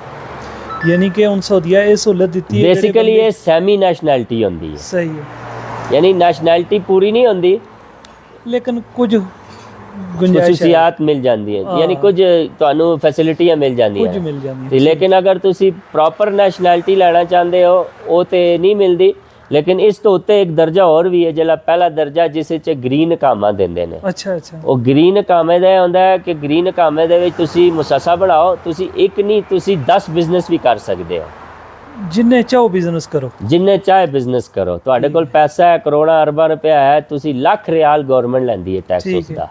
ਯਾਨੀ ਕਿ ਹੁਣ ਸਾਊਦੀਆ ਇਹ ਸਹੂਲਤ ਦਿੱਤੀ ਹੈ। ਬੇਸਿਕਲੀ ਇਹ ਸੈਮੀ ਨੈਸ਼ਨੈਲਿਟੀ ਹੁੰਦੀ ਹੈ। ਸਹੀ ਹੈ। ਯਾਨੀ ਨੈਸ਼ਨੈਲਿਟੀ ਪੂਰੀ ਨਹੀਂ ਹੁੰਦੀ, ਲੇਕਿਨ ਕੁਝ ਖੁਸ਼ੀਆਤ ਮਿਲ ਜਾਂਦੀ ਹੈ, ਯਾਨੀ ਕੁਝ ਤੁਹਾਨੂੰ ਫੈਸਿਲਿਟੀਆਂ ਮਿਲ ਜਾਂਦੀਆਂ ਕੁਝ ਮਿਲ ਜਾਂਦੀਆਂ। ਲੇਕਿਨ ਅਗਰ ਤੁਸੀਂ ਪ੍ਰੋਪਰ ਨੈਸ਼ਨੈਲਿਟੀ ਲੈਣਾ ਚਾਹੁੰਦੇ ਹੋ ਉਹ ਤੇ ਨਹੀਂ ਮਿਲਦੀ। ਲੇਕਿਨ ਇਸ ਤੋਂ ਉੱਤੇ ਇੱਕ ਦਰਜਾ ਹੋਰ ਵੀ ਹੈ, ਜਿਹੜਾ ਪਹਿਲਾ ਦਰਜਾ ਜਿਸ ਵਿੱਚ ਗ੍ਰੀਨ ਇਕਾਮਾ ਦਿੰਦੇ ਨੇ। ਅੱਛਾ ਅੱਛਾ। ਉਹ ਗ੍ਰੀਨ ਇਕਾਮੇ ਦਾ ਹੁੰਦਾ ਹੈ ਕਿ ਗ੍ਰੀਨ ਇਕਾਮੇ ਦੇ ਵਿੱਚ ਤੁਸੀਂ ਮੁਸੱਸਾ ਬਣਾਓ, ਤੁਸੀਂ ਇੱਕ ਨਹੀਂ ਤੁਸੀਂ 10 ਬਿਜ਼ਨਸ ਵੀ ਕਰ ਸਕਦੇ ਹੋ। ਜਿੰਨੇ ਚਾਹੋ ਬਿਜ਼ਨਸ ਕਰੋ, ਜਿੰਨੇ ਚਾਹੇ ਬਿਜ਼ਨਸ ਕਰੋ। ਤੁਹਾਡੇ ਕੋਲ ਪੈਸਾ ਹੈ, ਕਰੋੜਾਂ ਅਰਬਾਂ ਰੁਪਇਆ ਹੈ, ਤੁਸੀਂ ਲੱਖ ਰਿਆਲ ਗਵਰਨਮੈਂਟ ਲੈਂਦੀ ਹੈ ਟੈਕਸ ਉਸਦਾ।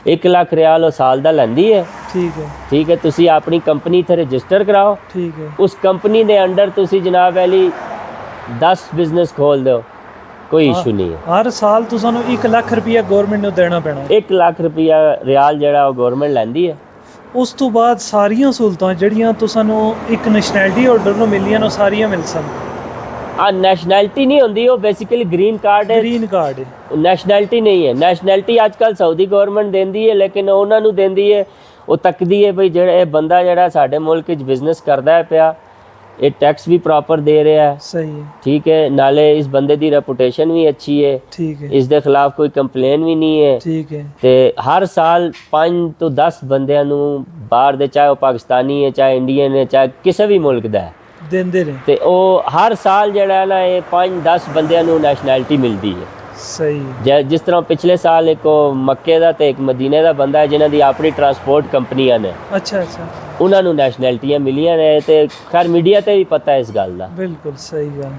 1 ਲੱਖ ਰਿਆਲ ਉਹ ਸਾਲ ਦਾ ਲੈਂਦੀ ਹੈ। ਠੀਕ ਹੈ। ਠੀਕ ਹੈ। ਤੁਸੀਂ ਆਪਣੀ ਕੰਪਨੀ ਇੱਥੇ ਰਜਿਸਟਰ ਕਰਾਓ। ਠੀਕ ਹੈ। ਉਸ ਕੰਪਨੀ ਦੇ ਅੰਡਰ ਤੁਸੀਂ ਜਨਾਬ ਵਾਲੀ 10 ਬਿਜ਼ਨਸ ਖੋਲ ਦਿਓ, ਕੋਈ ਇਸ਼ੂ ਨਹੀਂ ਹੈ। ਹਰ ਸਾਲ ਤੁਹਾਨੂੰ 1 ਲੱਖ ਰੁਪਇਆ ਗਵਰਨਮੈਂਟ ਨੂੰ ਦੇਣਾ ਪੈਣਾ। 1 ਲੱਖ ਰੁਪਇਆ ਰਿਆਲ ਜਿਹੜਾ ਉਹ ਗਵਰਨਮੈਂਟ ਲੈਂਦੀ ਹੈ। ਉਸ ਤੋਂ ਬਾਅਦ ਸਾਰੀਆਂ ਸਹੂਲਤਾਂ ਜਿਹੜੀਆਂ ਤੁਹਾਨੂੰ ਇੱਕ ਨੈਸ਼ਨੈਲਿਟੀ ਹੋਲਡਰ ਨੂੰ ਮਿਲੀਆਂ ਨੇ, ਉਹ ਸਾਰੀਆਂ ਮਿਲ ਸਨ। ਆ ਨੈਸ਼ਨੈਲਿਟੀ ਨਹੀਂ ਹੁੰਦੀ, ਉਹ ਬੇਸਿਕਲੀ ਗ੍ਰੀਨ ਕਾਰਡ ਹੈ, ਗ੍ਰੀਨ ਕਾਰਡ ਹੈ। ਨੈਸ਼ਨੈਲਿਟੀ ਨਹੀਂ ਹੈ। ਨੈਸ਼ਨੈਲਿਟੀ ਅੱਜ ਕੱਲ੍ਹ ਸਾਊਦੀ ਗਵਰਨਮੈਂਟ ਦਿੰਦੀ ਹੈ, ਲੇਕਿਨ ਉਹਨਾਂ ਨੂੰ ਦਿੰਦੀ ਹੈ, ਉਹ ਤੱਕਦੀ ਹੈ ਬਈ ਜਿਹੜਾ ਇਹ ਬੰਦਾ ਜਿਹੜਾ ਸਾਡੇ ਮੁਲਕ ਵਿੱਚ ਬਿਜ਼ਨਸ ਕਰਦਾ ਹੈ ਪਿਆ, ਇਹ ਟੈਕਸ ਵੀ ਪ੍ਰੋਪਰ ਦੇ ਰਿਹਾ ਹੈ, ਸਹੀ ਹੈ, ਠੀਕ ਹੈ, ਨਾਲੇ ਇਸ ਬੰਦੇ ਦੀ ਰੈਪੂਟੇਸ਼ਨ ਵੀ ਅੱਛੀ ਹੈ, ਠੀਕ ਹੈ, ਇਸ ਦੇ ਖਿਲਾਫ ਕੋਈ ਕੰਪਲੇਨ ਵੀ ਨਹੀਂ ਹੈ, ਠੀਕ ਹੈ, ਤੇ ਹਰ ਸਾਲ 5 ਤੋਂ 10 ਬੰਦਿਆਂ ਨੂੰ ਬਾਹਰ ਦੇ, ਚਾਹੇ ਉਹ ਪਾਕਿਸਤਾਨੀ ਹੈ, ਚਾਹੇ ਇੰਡੀਅਨ ਹੈ, ਚਾਹੇ ਕਿਸੇ ਵੀ ਮੁਲਕ ਦਾ ਹੈ, ਦਿੰਦੇ ਨੇ। ਤੇ ਉਹ ਹਰ ਸਾਲ ਜਿਹੜਾ ਹੈ ਨਾ ਇਹ 5-10 ਬੰਦਿਆਂ ਨੂੰ ਨੈਸ਼ਨੈਲਿਟੀ ਮਿਲਦੀ ਹੈ। ਸਹੀ ਹੈ, ਜਿਸ ਤਰ੍ਹਾਂ ਪਿਛਲੇ ਸਾਲ ਇੱਕ ਉਹ ਮੱਕੇ ਦਾ ਤੇ ਇੱਕ ਮਦੀਨੇ ਦਾ ਬੰਦਾ ਹੈ ਜਿਨ੍ਹਾਂ ਦੀ ਆਪਣੀ ਟਰਾਂਸਪੋਰਟ ਕੰਪਨੀਆਂ ਨੇ, ਅੱਛਾ ਅੱਛਾ, ਉਹਨਾਂ ਨੂੰ ਨੈਸ਼ਨੈਲਿਟੀਆਂ ਮਿਲੀਆਂ ਨੇ, ਤੇ ਖੈਰ ਮੀਡੀਆ ਤੇ ਵੀ ਪਤਾ ਇਸ ਗੱਲ ਦਾ। ਬਿਲਕੁਲ ਸਹੀ ਗੱਲ।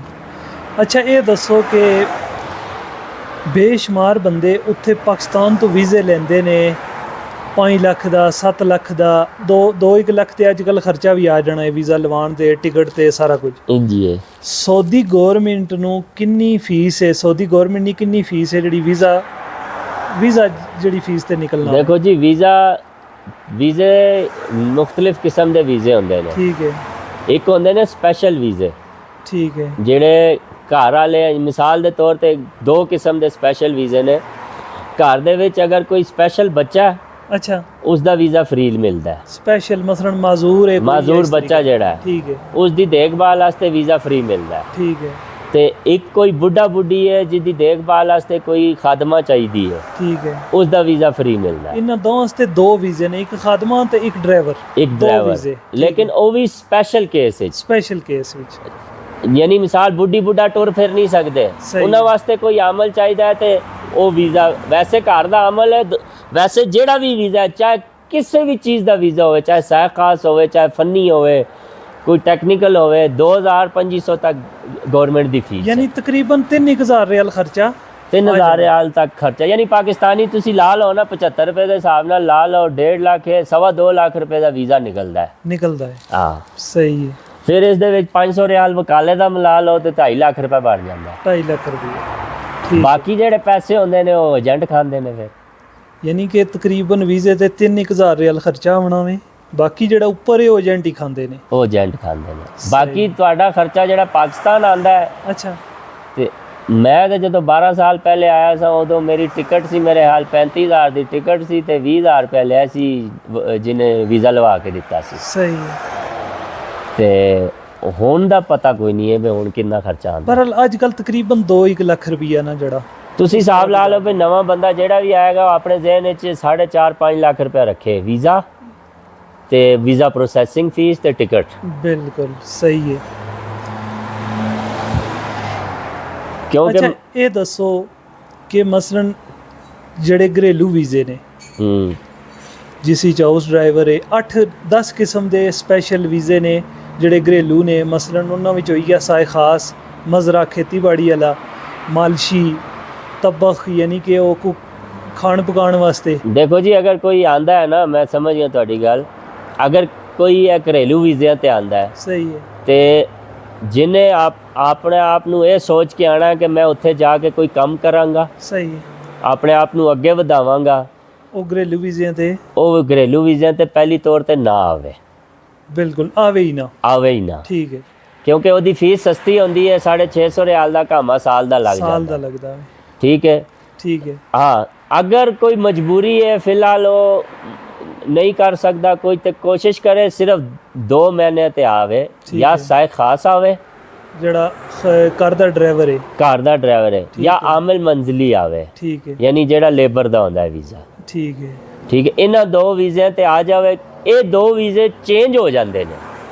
ਅੱਛਾ ਇਹ ਦੱਸੋ ਕਿ ਬੇਸ਼ੁਮਾਰ ਬੰਦੇ ਉੱਥੇ ਪਾਕਿਸਤਾਨ ਤੋਂ ਵੀਜ਼ੇ ਲੈਂਦੇ ਨੇ, 5 ਲੱਖ ਦਾ, 7 ਲੱਖ ਦਾ, 2-1 ਲੱਖ ਤੇ ਅੱਜ ਕੱਲ੍ਹ ਖਰਚਾ ਵੀ ਆ ਜਾਣਾ ਹੈ ਵੀਜ਼ਾ ਲਵਾਉਣ ਤੇ, ਟਿਕਟ ਤੇ, ਸਾਰਾ ਕੁਝ। ਇੰਜੀ ਹੈ। ਸਾਊਦੀ ਗਵਰਨਮੈਂਟ ਨੂੰ ਕਿੰਨੀ ਫੀਸ ਹੈ, ਸਾਊਦੀ ਗਵਰਨਮੈਂਟ ਦੀ ਕਿੰਨੀ ਫੀਸ ਹੈ ਜਿਹੜੀ ਵੀਜ਼ਾ ਜਿਹੜੀ ਫੀਸ ਤੇ ਨਿਕਲਣਾ? ਦੇਖੋ ਜੀ, ਵੀਜ਼ੇ ਮੁxtਲਿਫ ਕਿਸਮ ਦੇ ਵੀਜ਼ੇ ਹੁੰਦੇ ਨੇ। ਠੀਕ ਹੈ, ਇੱਕ ਹੁੰਦੇ ਨੇ ਸਪੈਸ਼ਲ ਵੀਜ਼ੇ, ਠੀਕ ਹੈ, ਜਿਹੜੇ ਘਰ ਵਾਲੇ, ਮਿਸਾਲ ਦੇ ਤੌਰ ਤੇ 2 ਕਿਸਮ ਦੇ ਸਪੈਸ਼ਲ ਵੀਜ਼ੇ ਨੇ। ਘਰ ਦੇ ਵਿੱਚ ਅਗਰ ਕੋਈ ਸਪੈਸ਼ਲ ਬੱਚਾ ਹੈ, ਅੱਛਾ, ਉਸ ਦਾ ਵੀਜ਼ਾ ਫ੍ਰੀ ਮਿਲਦਾ ਹੈ। ਸਪੈਸ਼ਲ ਮਸਲਨ ਮਾਜ਼ੂਰ ਹੈ, ਕੋਈ ਮਾਜ਼ੂਰ ਇਸ ਬੱਚਾ ਤਰੀਕੇ- ਜਿਹੜਾ ਹੈ, ਠੀਕ ਹੈ, ਉਸ ਦੀ ਦੇਖਭਾਲ ਵਾਸਤੇ ਵੀਜ਼ਾ ਫ੍ਰੀ ਮਿਲਦਾ ਹੈ। ਠੀਕ ਹੈ, ਤੇ ਇੱਕ ਕੋਈ ਬੁੱਢਾ ਬੁੱਢੀ ਹੈ ਜਿਹਦੀ ਦੇਖਭਾਲ ਵਾਸਤੇ ਕੋਈ ਖਾਦਮਾ ਚਾਹੀਦੀ ਹੈ, ਠੀਕ ਹੈ। ਉਸ ਦਾ ਵੀਜ਼ਾ ਫ੍ਰੀ ਮਿਲਦਾ ਹੈ। ਇਹਨਾਂ ਦੋਵਾਂ ਵਾਸਤੇ 2 ਵੀਜ਼ੇ ਨੇ, ਇੱਕ ਖਾਦਮਾ ਤੇ ਇੱਕ ਡਰਾਈਵਰ, ਇੱਕ 2 ਡਰਾਈਵਰ, ਵੀਜ਼ੇ, ਲੇਕਿਨ ਉਹ ਵੀ ਸਪੈਸ਼ਲ ਕੇਸ ਵਿੱਚ, ਸਪੈਸ਼ਲ ਕੇਸ ਵਿੱਚ। ਯਾਨੀ ਮਿਸਾਲ ਬੁੱਢੀ ਬੁੱਢਾ ਟੁਰ ਫਿਰ ਨਹੀਂ ਸਕਦੇ, ਸਹੀ। ਉਹਨਾਂ ਵਾਸਤੇ ਕੋਈ ਅਮਲ ਚਾਹੀਦਾ ਹੈ, ਤੇ ਉਹ ਵੀਜ਼ਾ ਵੈਸੇ ਘਰ ਦਾ ਅਮਲ ਹੈ। ਵੈਸੇ ਜਿਹੜਾ ਵੀ ਵੀਜ਼ਾ ਹੈ, ਚਾਹੇ ਕਿਸੇ ਵੀ ਚੀਜ਼ ਦਾ ਵੀਜ਼ਾ ਹੋਵੇ, ਚਾਹੇ ਸਾਇ ਖਾਸ ਹੋਵੇ, ਚਾਹੇ ਫਨੀ ਹੋਵੇ, ਕੋਈ ਟੈਕਨੀਕਲ ਹੋਵੇ, 2000-2500 ਤੱਕ ਗਵਰਨਮੈਂਟ ਦੀ ਫੀਸ, ਯਾਨੀ ਤਕਰੀਬਨ 3000 ਰਿਆਲ ਖਰਚਾ, 3000 ਰਿਆਲ ਤੱਕ ਖਰਚਾ। ਯਾਨੀ ਪਾਕਿਸਤਾਨੀ ਤੁਸੀਂ ਲਾ ਲਓ ਨਾ, 75 ਰੁਪਏ ਦੇ ਹਿਸਾਬ ਨਾਲ ਲਾ ਲਓ, 1.5 ਲੱਖ ਹੈ, 2.25 ਲੱਖ ਰੁਪਏ ਦਾ ਵੀਜ਼ਾ ਨਿਕਲਦਾ ਹੈ। ਨਿਕਲਦਾ ਹੈ, ਹਾਂ, ਸਹੀ ਹੈ। ਫਿਰ ਇਸ ਦੇ ਵਿੱਚ 500 ਰਿਆਲ ਵਕਾਲੇ ਦਾ ਮਿਲਾ ਲਓ ਤੇ 2.5 ਲੱਖ ਰੁਪਏ ਬਣ ਜਾਂਦਾ ਹੈ। 2.5 ਲੱਖ ਰੁਪਏ, ਠੀਕ। ਬਾਕੀ ਜਿਹੜੇ ਪੈਸੇ ਹੁੰਦੇ ਨੇ ਉਹ ਏਜੰਟ ਖਾਂਦੇ ਨੇ ਫਿਰ। ਯਾਨੀ ਕਿ ਤਕਰੀਬਨ ਵੀਜ਼ੇ ਤੇ 3000 ਰਿਆਲ ਖਰਚਾ ਹੋਣਾ ਵੇ, ਬਾਕੀ ਜਿਹੜਾ ਉੱਪਰ ਹੈ ਉਹ ਏਜੰਟ ਹੀ ਖਾਂਦੇ ਨੇ, ਉਹ ਏਜੰਟ ਖਾਂਦੇ ਨੇ। ਬਾਕੀ ਤੁਹਾਡਾ ਖਰਚਾ ਜਿਹੜਾ ਪਾਕਿਸਤਾਨ ਆਂਦਾ ਹੈ, ਅੱਛਾ, ਤੇ ਮੈਂ ਤਾਂ ਜਦੋਂ 12 ਸਾਲ ਪਹਿਲੇ ਆਇਆ ਸਾਂ, ਉਦੋਂ ਮੇਰੀ ਟਿਕਟ ਸੀ, ਮੇਰੇ ਹਾਲ 35000 ਦੀ ਟਿਕਟ ਸੀ, ਤੇ 20000 ਰੁਪਏ ਲਿਆ ਸੀ ਜਿਹਨੇ ਵੀਜ਼ਾ ਲਵਾ ਕੇ ਦਿੱਤਾ ਸੀ। ਸਹੀ ਹੈ। ਤੇ ਹੁਣ ਦਾ ਪਤਾ ਕੋਈ ਨਹੀਂ ਹੈ ਵੀ ਹੁਣ ਕਿੰਨਾ ਖਰਚਾ ਆਉਂਦਾ। ਪਰ ਅੱਜ ਕੱਲ ਤਕਰੀਬਨ 2-1 ਲੱਖ ਰੁਪਈਆ ਨਾ ਜਿਹੜਾ ਤੁਸੀਂ ਹਿਸਾਬ ਲਾ ਲਓ ਵੀ ਨਵਾਂ ਬੰਦਾ ਜਿਹੜਾ ਵੀ ਆਏਗਾ ਉਹ ਆਪਣੇ ਜ਼ਿਹਨ ਵਿੱਚ 4.5-5 ਲੱਖ ਰੁਪਏ ਰੱਖੇ, ਵੀਜ਼ਾ ਤੇ ਵੀਜ਼ਾ ਪ੍ਰੋਸੈਸਿੰਗ ਫੀਸ ਤੇ ਟਿਕਟ। ਬਿਲਕੁਲ ਸਹੀ ਹੈ। ਕਿਉਂਕਿ ਅੱਛਾ ਇਹ ਦੱਸੋ ਕਿ ਮਸਲਨ ਜਿਹੜੇ ਘਰੇਲੂ ਵੀਜ਼ੇ ਨੇ, ਜਿਸ ਵਿੱਚ ਹਾਊਸ ਡਰਾਈਵਰ ਹੈ, 8-10 ਕਿਸਮ ਦੇ ਸਪੈਸ਼ਲ ਵੀਜ਼ੇ ਨੇ ਜਿਹੜੇ ਘਰੇਲੂ ਨੇ। ਮਸਲਨ ਉਹਨਾਂ ਵਿੱਚ ਹੋਈ ਗਿਆ ਸਾਇ ਖਾਸ, ਮਜ਼ਰਾ ਖੇਤੀਬਾੜੀ ਵਾਲਾ, ਮਾਲਸ਼ੀ, ਤਬਖ ਯਾਨੀ ਕਿ ਉਹ ਖਾਣ ਪਕਾਉਣ ਵਾਸਤੇ। ਦੇਖੋ ਜੀ, ਅਗਰ ਕੋਈ ਆਂਦਾ ਹੈ ਨਾ, ਮੈਂ ਸਮਝ ਗਿਆ ਤੁਹਾਡੀ ਗੱਲ, ਅਗਰ ਕੋਈ ਇਹ ਘਰੇਲੂ ਵੀਜ਼ਿਆਂ ਤੇ ਆਂਦਾ ਹੈ, ਸਹੀ ਹੈ, ਤੇ ਜਿਹਨੇ ਆਪਣੇ ਆਪ ਨੂੰ ਇਹ ਸੋਚ ਕੇ ਆਣਾ ਕਿ ਮੈਂ ਉੱਥੇ ਜਾ ਕੇ ਕੋਈ ਕੰਮ ਕਰਾਂਗਾ, ਸਹੀ ਹੈ, ਆਪਣੇ ਆਪ ਨੂੰ ਅੱਗੇ ਵਧਾਵਾਂਗਾ, ਉਹ ਘਰੇਲੂ ਵੀਜ਼ਿਆਂ ਤੇ ਘਰੇਲੂ ਵੀਜ਼ਿਆਂ ਤੇ ਪਹਿਲੀ ਤੌਰ ਤੇ ਨਾ ਆਵੇ, ਬਿਲਕੁਲ ਆਵੇ ਹੀ ਨਾ, ਆਵੇ ਹੀ ਨਾ। ਠੀਕ ਹੈ, ਕਿਉਂਕਿ ਉਹਦੀ ਫੀਸ ਸਸਤੀ ਹੁੰਦੀ ਹੈ, 650 ਰਿਆਲ ਦਾ ਕਾਮਾ ਸਾਲ ਦਾ ਲੱਗ ਸਾਲ ਦਾ ਜਾਂਦਾ, ਲੱਗਦਾ ਹੈ, ਠੀਕ ਹੈ। ਠੀਕ ਹੈ, हाँ, अगर कोई मजबूरी है, फिलहाल वो नहीं कर सकता कोई, तो कोशिश करे सिर्फ 2 महीने ते आवे, या साय खास आवे, ਜਿਹੜਾ ਘਰ ਦਾ ਡਰਾਈਵਰ ਹੈ, घर ਦਾ ਡਰਾਈਵਰ ਹੈ, ਜਾਂ ਆਮਲ ਮੰਜ਼ਲੀ ਆਵੇ, ਠੀਕ ਹੈ, ਯਾਨੀ ਜਿਹੜਾ ਲੇਬਰ ਦਾ ਹੁੰਦਾ ਹੈ ਵੀਜ਼ਾ, ਠੀਕ ਹੈ, ਠੀਕ ਹੈ। ਇਹਨਾਂ 2 ਵੀਜ਼ਿਆਂ ਤੇ ਆ ਜਾਵੇ। ਇਹ 2 ਵੀਜ਼ੇ ਚੇਂਜ ਹੋ ਜਾਂਦੇ ਨੇ,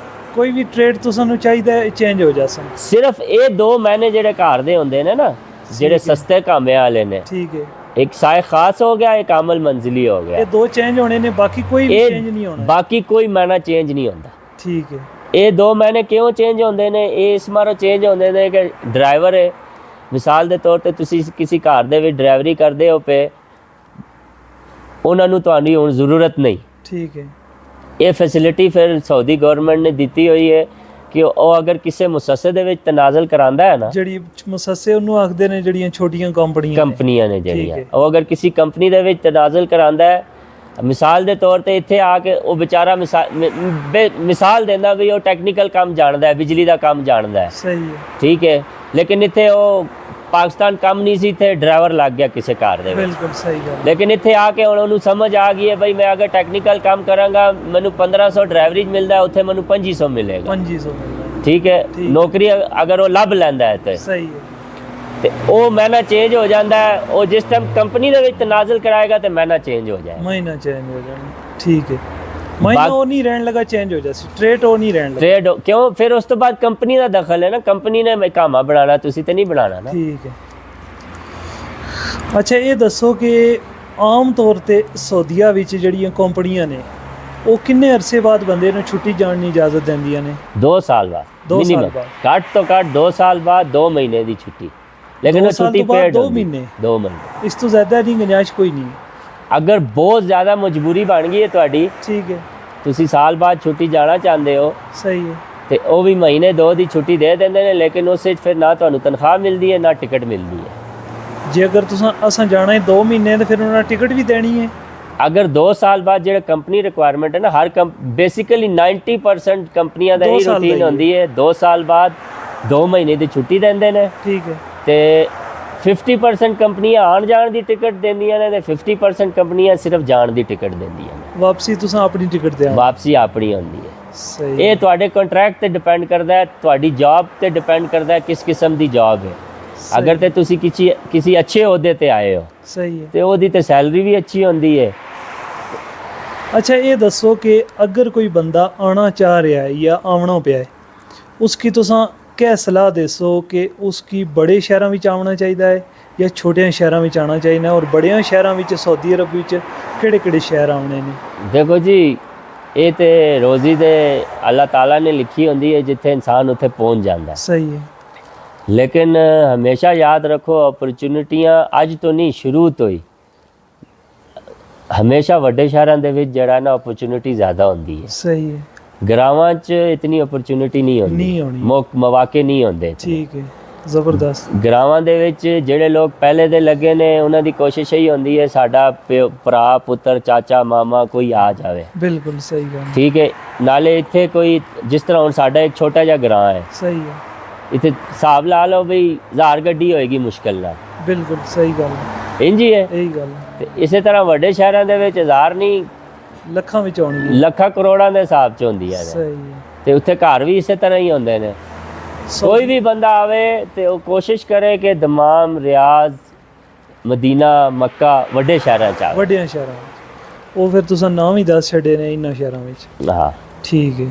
ਕੋਈ ਵੀ ਟ੍ਰੇਡ ਤੁਸੀਂ ਨੂੰ ਚਾਹੀਦਾ ਹੈ ਚੇਂਜ ਹੋ ਜਾਸਨ। ਸਿਰਫ ਇਹ 2 ਮਹੀਨੇ ਜਿਹੜੇ ਘਰ ਦੇ ਹੁੰਦੇ ਨੇ ਨਾ, ਜਿਹੜੇ ਸਸਤੇ ਕਾਮੇ ਵਾਲੇ ਨੇ, ਠੀਕ ਹੈ, ਇੱਕ ਸਾਇ ਖਾਸ ਹੋ ਗਿਆ, ਇੱਕ ਆਮਲ ਮੰਜ਼ਲੀ ਹੋ ਗਿਆ, ਇਹ 2 ਚੇਂਜ ਹੋਣੇ ਨੇ, ਬਾਕੀ ਕੋਈ ਵੀ ਚੇਂਜ ਨਹੀਂ ਹੋਣਾ। ਬਾਕੀ ਕੋਈ ਮਹੀਨਾ ਚੇਂਜ ਨਹੀਂ ਹੁੰਦਾ। ਠੀਕ ਹੈ, ਇਹ 2 ਮਹੀਨੇ ਕਿਉਂ ਚੇਂਜ ਹੁੰਦੇ ਨੇ? ਇਹ ਇਸ ਮਾਰੋ ਚੇਂਜ ਹੁੰਦੇ ਨੇ ਕਿ ਡਰਾਈਵਰ ਹੈ, ਮਿਸਾਲ ਦੇ ਤੌਰ ਤੇ ਤੁਸੀਂ ਕਿਸੇ ਘਰ ਦੇ ਵਿੱਚ ਡਰਾਈਵਰੀ ਕਰਦੇ ਹੋ ਪਏ, ਉਹਨਾਂ ਨੂੰ ਤੁਹਾਡੀ ਹੁਣ ਜ਼ਰੂਰਤ ਨਹੀਂ। ਠੀਕ ਹੈ, ਇਹ ਫੈਸਿਲਿਟੀ ਫਿਰ ਸਾਊਦੀ ਗਵਰਨਮੈਂਟ ਨੇ ਦਿੱਤੀ ਹੋਈ ਹੈ ਕਿ ਉਹ ਅਗਰ ਕਿਸੇ ਮੁਸੱਸੇ ਦੇ ਵਿੱਚ ਤਨਾਜ਼ਲ ਕਰਾਂਦਾ ਹੈ ਨਾ, ਜਿਹੜੀ ਮੁਸੱਸੇ ਉਹਨੂੰ ਆਖਦੇ ਨੇ, ਜਿਹੜੀਆਂ ਛੋਟੀਆਂ ਕੰਪਨੀਆਂ ਨੇ ਜਿਹੜੀਆਂ, ਠੀਕ ਹੈ। ਉਹ ਅਗਰ ਕਿਸੇ ਕੰਪਨੀ ਦੇ ਵਿੱਚ ਤਨਾਜ਼ਲ ਕਰਾਂਦਾ ਹੈ, ਮਿਸਾਲ ਦੇ ਤੌਰ ਤੇ ਇੱਥੇ ਆ ਕੇ ਉਹ ਵਿਚਾਰਾ ਮਿਸਾਲ ਦਿੰਦਾ ਵੀ ਉਹ ਟੈਕਨੀਕਲ ਕੰਮ ਜਾਣਦਾ ਹੈ, ਬਿਜਲੀ ਦਾ ਕੰਮ ਜਾਣਦਾ ਹੈ, ਸਹੀ ਹੈ, ਠੀਕ ਹੈ, ਲੇਕਿਨ ਇੱਥੇ ਉਹ ਪਾਕਿਸਤਾਨ ਕੰਮ ਨਹੀਂ ਸੀ, ਇੱਥੇ ਡਰਾਈਵਰ ਲੱਗ ਗਿਆ ਕਿਸੇ ਕਾਰ ਦੇ ਵਿੱਚ। ਬਿਲਕੁਲ ਸਹੀ ਗੱਲ, ਲੇਕਿਨ ਇੱਥੇ ਆ ਕੇ ਹੁਣ ਉਹਨੂੰ ਸਮਝ ਆ ਗਈ ਹੈ ਬਈ ਮੈਂ ਅਗਰ ਟੈਕਨੀਕਲ ਕੰਮ ਕਰਾਂਗਾ ਮੈਨੂੰ 1500 ਡਰਾਈਵਰੀ ਮਿਲਦਾ, ਉੱਥੇ ਮੈਨੂੰ 2500 ਮਿਲੇਗਾ, 2500 ਮਿਲਦਾ, ਠੀਕ ਹੈ। ਨੌਕਰੀ ਅਗਰ ਉਹ ਲੱਭ ਲੈਂਦਾ ਹੈ ਤੇ ਸਹੀ ਹੈ, ਤੇ ਉਹ ਮਹੀਨਾ ਚੇਂਜ ਹੋ ਜਾਂਦਾ ਹੈ। ਉਹ ਜਿਸ ਟਾਈਮ ਕੰਪਨੀ ਦੇ ਵਿੱਚ ਤਨਾਜ਼ਲ ਕਰਾਏਗਾ ਤੇ ਮਹੀਨਾ ਚੇਂਜ ਹੋ ਜਾਏਗਾ, ਮਹੀਨਾ ਚੇਂਜ ਹੋ ਜਾਣਾ, ਠੀਕ ਹੈ। ਮਹੀਨਾ ਉਹ ਨਹੀਂ ਰਹਿਣ ਲੱਗਾ, ਚੇਂਜ ਹੋ ਜਾ ਸੀ, ਸਟ੍ਰੇਟ ਉਹ ਨਹੀਂ ਰਹਿਣ ਲੱਗਾ, ਟ੍ਰੇਡ ਕਿਉਂ? ਫਿਰ ਉਸ ਤੋਂ ਬਾਅਦ ਕੰਪਨੀ ਦਾ ਦਖਲ ਹੈ ਨਾ, ਕੰਪਨੀ ਨੇ ਕਾਮਾ ਬਣਾਉਣਾ, ਤੁਸੀਂ ਤੇ ਨਹੀਂ ਬਣਾਉਣਾ ਨਾ। ਠੀਕ ਹੈ। ਅੱਛਾ ਇਹ ਦੱਸੋ ਕਿ ਆਮ ਤੌਰ ਤੇ ਸਾਊਦੀਆ ਵਿੱਚ ਜਿਹੜੀਆਂ ਕੰਪਨੀਆਂ ਨੇ ਉਹ ਕਿੰਨੇ ਅਰਸੇ ਬਾਅਦ ਬੰਦੇ ਨੂੰ ਛੁੱਟੀ ਜਾਣ ਦੀ ਇਜਾਜ਼ਤ ਦਿੰਦੀਆਂ ਨੇ? 2 ਸਾਲ ਬਾਅਦ, 2 ਸਾਲ ਮਿਨੀਮਮ ਬਾਅਦ, ਘੱਟ ਤੋਂ ਘੱਟ 2 ਸਾਲ ਬਾਅਦ 2 ਮਹੀਨੇ ਦੀ ਛੁੱਟੀ, ਲੇਕਿਨ 2 ਉਹ ਸਾਲ ਛੁੱਟੀ ਤੋਂ ਬਾਅਦ ਪੇਡ 2 ਮਹੀਨੇ, 2 ਮਹੀਨੇ। ਇਸ ਤੋਂ ਜ਼ਿਆਦਾ ਦੀ ਗੁੰਜਾਇਸ਼ ਕੋਈ ਨਹੀਂ ਹੈ। ਅਗਰ ਬਹੁਤ ਜ਼ਿਆਦਾ ਮਜਬੂਰੀ ਬਣ ਗਈ ਹੈ ਤੁਹਾਡੀ, ਠੀਕ ਹੈ, ਤੁਸੀਂ ਸਾਲ ਬਾਅਦ ਛੁੱਟੀ ਜਾਣਾ ਚਾਹੁੰਦੇ ਹੋ ਸਹੀ ਹੈ, ਤੇ ਉਹ ਵੀ ਮਹੀਨੇ 2 ਦੀ ਛੁੱਟੀ ਦੇ ਦਿੰਦੇ ਨੇ, ਲੇਕਿਨ ਉਸ ਵਿੱਚ ਫਿਰ ਨਾ ਤੁਹਾਨੂੰ ਤਨਖਾਹ ਮਿਲਦੀ ਹੈ ਨਾ ਟਿਕਟ ਮਿਲਦੀ ਹੈ। ਜੇ ਅਗਰ ਤੁਸੀਂ ਅਸਾਂ ਜਾਣਾ ਹੈ 2 ਮਹੀਨੇ ਤੇ ਫਿਰ ਉਹਨਾਂ ਨੇ ਟਿਕਟ ਵੀ ਦੇਣੀ ਹੈ। ਅਗਰ 2 ਸਾਲ ਬਾਅਦ ਜਿਹੜਾ ਕੰਪਨੀ ਰਿਕੁਆਇਰਮੈਂਟ ਹੈ ਨਾ, ਹਰ ਬੇਸਿਕਲੀ 90% ਕੰਪਨੀਆਂ ਦਾ 2 ਇਹ ਸਾਲ ਦਾ ਰੂਟੀਨ ਹੀ ਹੁੰਦੀ ਹੈ 2 ਸਾਲ ਬਾਅਦ 2 ਮਹੀਨੇ ਦੀ ਛੁੱਟੀ ਦਿੰਦੇ ਨੇ, ਠੀਕ ਹੈ, ਤੇ 50% ਕੰਪਨੀਆਂ ਆਉਣ ਜਾਣ ਦੀ ਟਿਕਟ ਦਿੰਦੀਆਂ ਨੇ ਤੇ 50% ਕੰਪਨੀਆਂ ਸਿਰਫ ਜਾਣ ਦੀ ਟਿਕਟ ਦਿੰਦੀਆਂ ਨੇ, ਵਾਪਸੀ ਤੁਸੀਂ ਆਪਣੀ ਟਿਕਟ ਦੇ ਆਓ, ਵਾਪਸੀ ਆਪਣੀ ਹੁੰਦੀ ਹੈ। ਸਹੀ ਇਹ ਤੁਹਾਡੇ ਕੰਟਰੈਕਟ ਤੇ ਡਿਪੈਂਡ ਕਰਦਾ ਹੈ, ਤੁਹਾਡੀ ਜੌਬ ਤੇ ਡਿਪੈਂਡ ਕਰਦਾ ਹੈ ਕਿਸ ਕਿਸਮ ਦੀ ਜੌਬ ਹੈ। ਅਗਰ ਤੇ ਤੁਸੀਂ ਕਿਸੇ ਅੱਛੇ ਅਹੁਦੇ ਤੇ ਆਏ ਹੋ ਸਹੀ ਹੈ। ਤੇ ਉਹਦੀ ਤੇ ਸੈਲਰੀ ਵੀ ਅੱਛੀ ਹੁੰਦੀ ਹੈ। अच्छा ये दसो कि अगर कोई बंदा आना चाह रहा है या आना पिया है, उसकी तुसां क्या सलाह देसो कि उसकी बड़े शहरों में आना चाहिए है या छोटे शहरों में आना चाहिए, और बड़े शहरों में सऊदी अरब में किहड़े शहर आने ने? देखो जी, ये तो रोज़ी दे अल्लाह ताला ने लिखी होंदी है, जिथे इंसान उत्थे पहुँच जाता है। सही है, लेकिन हमेशा याद रखो अपॉर्चुनिटियाँ अज तो नहीं शुरू तो ही हमेशा वड्डे शहरों के विच जिहड़ा ना अपॉर्चुनिटी ज़्यादा होंदी है। सही है, ग्रावां च इतनी अपॉर्चुनिटी नहीं होंदी, नहीं होनी, मौके नहीं होंदे इतने। ठीक है, ਜ਼ਬਰਦਸਤ। ग्रावां दे विच जिहड़े लोग पहले दे लगे ने उन्हां दी कोशिश यही होंदी है साडा भरा पुत्र चाचा मामा कोई आ जावे, बिल्कुल सही गल, ठीक है। नाले इत्थे कोई जिस तरह हुण साडा एक छोटा जिहा ग्रां है, सही है, इत्थे हिसाब ला लो भी 1000 गड्डी होएगी मुश्किल नाल, बिल्कुल सही गल, इंज ही है। यही गल ते इसे तरह वड्डे शहरां दे विच 1000 नहीं ਲੱਖਾਂ ਵਿੱਚ ਆਉਣਗੇ, ਲੱਖਾਂ ਕਰੋੜਾਂ ਦੇ ਹਿਸਾਬ 'ਚ ਹੁੰਦੀ ਹੈ ਸਹੀ ਹੈ। ਤੇ ਉੱਥੇ ਘਰ ਵੀ ਇਸੇ ਤਰ੍ਹਾਂ ਹੀ ਹੁੰਦੇ ਨੇ। ਕੋਈ ਵੀ ਬੰਦਾ ਆਵੇ ਤੇ ਉਹ ਕੋਸ਼ਿਸ਼ ਕਰੇ ਕਿ ਦਮਾਮ, ਰਿਆਜ਼, ਮਦੀਨਾ, ਮੱਕਾ ਵੱਡੇ ਸ਼ਹਿਰਾਂ 'ਚ ਆਵੇ। ਵੱਡਿਆਂ ਸ਼ਹਿਰਾਂ ਵਿੱਚ, ਉਹ ਫਿਰ ਤੁਸੀਂ ਨਾਮ ਹੀ ਦੱਸ ਛੱਡੇ ਨੇ ਇਹਨਾਂ ਸ਼ਹਿਰਾਂ ਵਿੱਚ। ਹਾਂ, ਠੀਕ ਹੈ,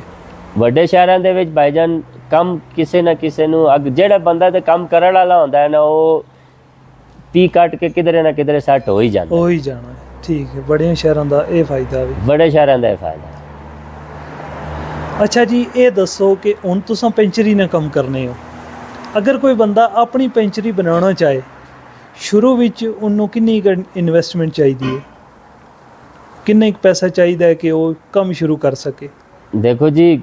ਵੱਡੇ ਸ਼ਹਿਰਾਂ ਦੇ ਵਿੱਚ ਭਾਈਜਾਨ ਕੰਮ ਕਿਸੇ ਨਾ ਕਿਸੇ ਨੂੰ ਜਿਹੜਾ ਬੰਦਾ ਤੇ ਕੰਮ ਕਰਨ ਵਾਲਾ ਹੁੰਦਾ ਹੈ ਨਾ, ਉਹ ਪੀ ਕੱਟ ਕੇ ਕਿਧਰੇ ਨਾ ਕਿਧਰੇ ਸੈੱਟ ਹੋ ਹੀ ਜਾਂਦਾ। ਹੋ ਹੀ ਜਾਣਾ ਹੈ, ਠੀਕ ਹੈ। ਵੱਡਿਆਂ ਸ਼ਹਿਰਾਂ ਦਾ ਇਹ ਫਾਇਦਾ ਵੀ। ਵੱਡੇ ਸ਼ਹਿਰਾਂ ਦਾ ਇਹ ਫਾਇਦਾ। ਅੱਛਾ ਜੀ, ਇਹ ਦੱਸੋ ਕਿ ਹੁਣ ਤੁਸੀਂ ਪੈਂਚਰੀ ਨਾਲ ਕੰਮ ਕਰਨੇ ਹੋ, ਅਗਰ ਕੋਈ ਬੰਦਾ ਆਪਣੀ ਪੈਂਚਰੀ ਬਣਾਉਣਾ ਚਾਹੇ, ਸ਼ੁਰੂ ਵਿੱਚ ਉਹਨੂੰ ਕਿੰਨੀ ਇਨਵੈਸਟਮੈਂਟ ਚਾਹੀਦੀ ਹੈ, ਕਿੰਨਾ ਕੁ ਪੈਸਾ ਚਾਹੀਦਾ ਹੈ ਕਿ ਉਹ ਕੰਮ ਸ਼ੁਰੂ ਕਰ ਸਕੇ? ਦੇਖੋ ਜੀ,